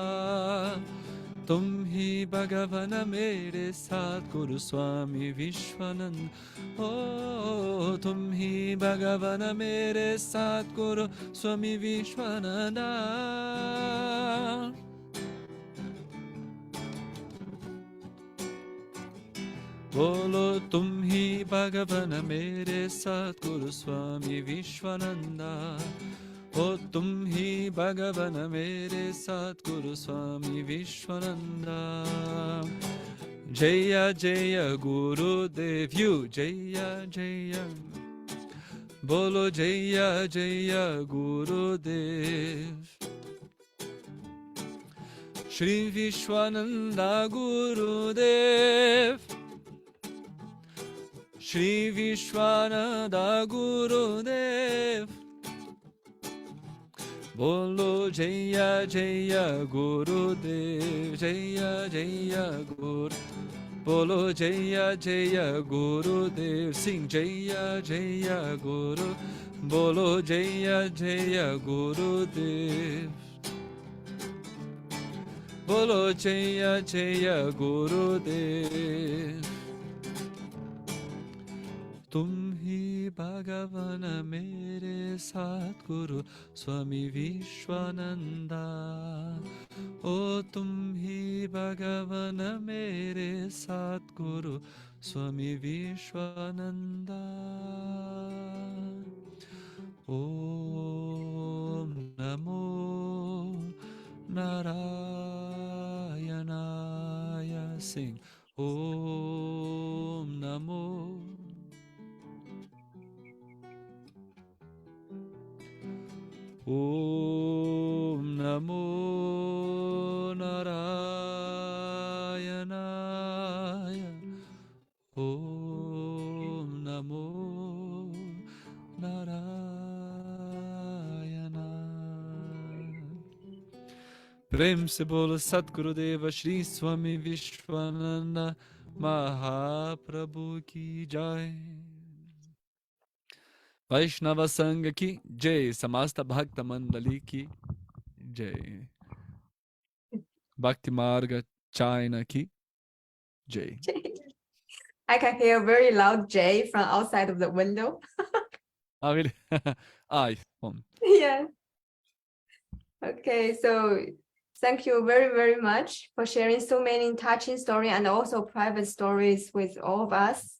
[SPEAKER 2] Tum hi Bhagavana mere Sadguru Swami Vishwananda. Oh, tum hi Bhagavana mere Sadguru Swami Vishwananda. Bolo tum hi Bhagavana mere Sadguru Swami Vishwananda. Oh, tum hi Bhagavana mere Sadguru Swami Vishwananda. Jaya Jaya Guru Dev, you Jaya Jaya. Bolo Jaya Jaya Guru Dev. Shri Vishwananda Guru Dev. Shri Vishwananda Guru Dev. Bolo Jaya Jaya Guru Dev. Jaya Jaya Guru. Bolo Jaya Jaya Guru Dev. Sing Jaya Jaya Guru. Bolo Jaya Jaya Guru Dev. Bolo Jaya Jaya Guru Dev. Tum hi Bhagavana mere Sadguru Swami Vishwananda. Oh, tum hi Bhagavana mere Sadguru Swami Vishwananda. Om Namo Narayanaya. Sing. Om Namo. Om Namo Narayanaya. Om Namo Narayana. Prem se bolo Satgurudeva Shri Swami Vishwananda Mahaprabhu ki jai. Vaishnava Sangha ki jai. Samasta Bhakta Mandali ki jai. Bhakti Marga China ki jai.
[SPEAKER 1] I can hear very loud J from outside of the window.
[SPEAKER 2] Oh, really? It's fun.
[SPEAKER 1] Yeah. Okay, so thank you very, very much for sharing so many touching stories and also private stories with all of us.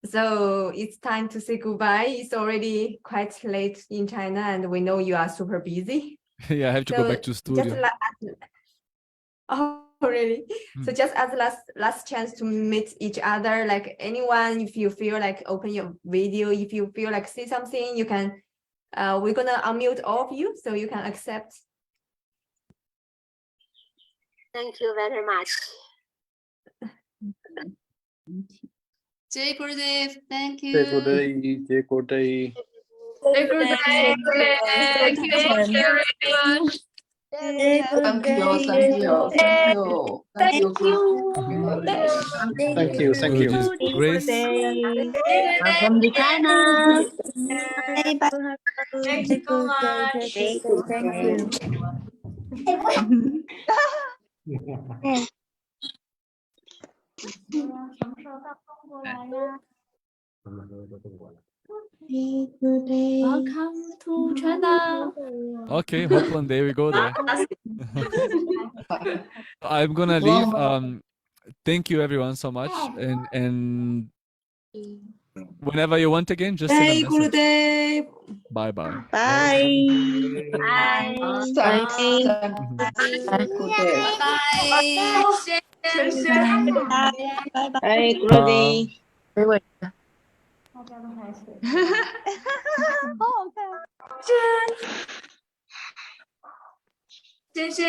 [SPEAKER 1] So it's time to say goodbye. It's already quite late in China and we know you are super busy.
[SPEAKER 2] Yeah, I have to go back to studio.
[SPEAKER 1] Oh, really? So just as last chance to meet each other, like anyone, if you feel like open your video, if you feel like say something, you can, we're gonna unmute all of you so you can accept.
[SPEAKER 4] Thank you very much.
[SPEAKER 5] Jai Gurudev, thank you.
[SPEAKER 6] Jai Gurudev, Jai Gurudev.
[SPEAKER 4] Thank you very much.
[SPEAKER 5] Thank you.
[SPEAKER 6] Thank you. Thank you.
[SPEAKER 2] Grace.
[SPEAKER 4] From the China.
[SPEAKER 5] Thank you so much.
[SPEAKER 7] Welcome to China.
[SPEAKER 2] Okay, hope one day we go there. I'm gonna leave. Thank you everyone so much, and whenever you want again, just send a message.
[SPEAKER 1] Gurudev.
[SPEAKER 2] Bye bye.
[SPEAKER 3] Bye.
[SPEAKER 4] Bye, Gurudev.
[SPEAKER 5] 深深。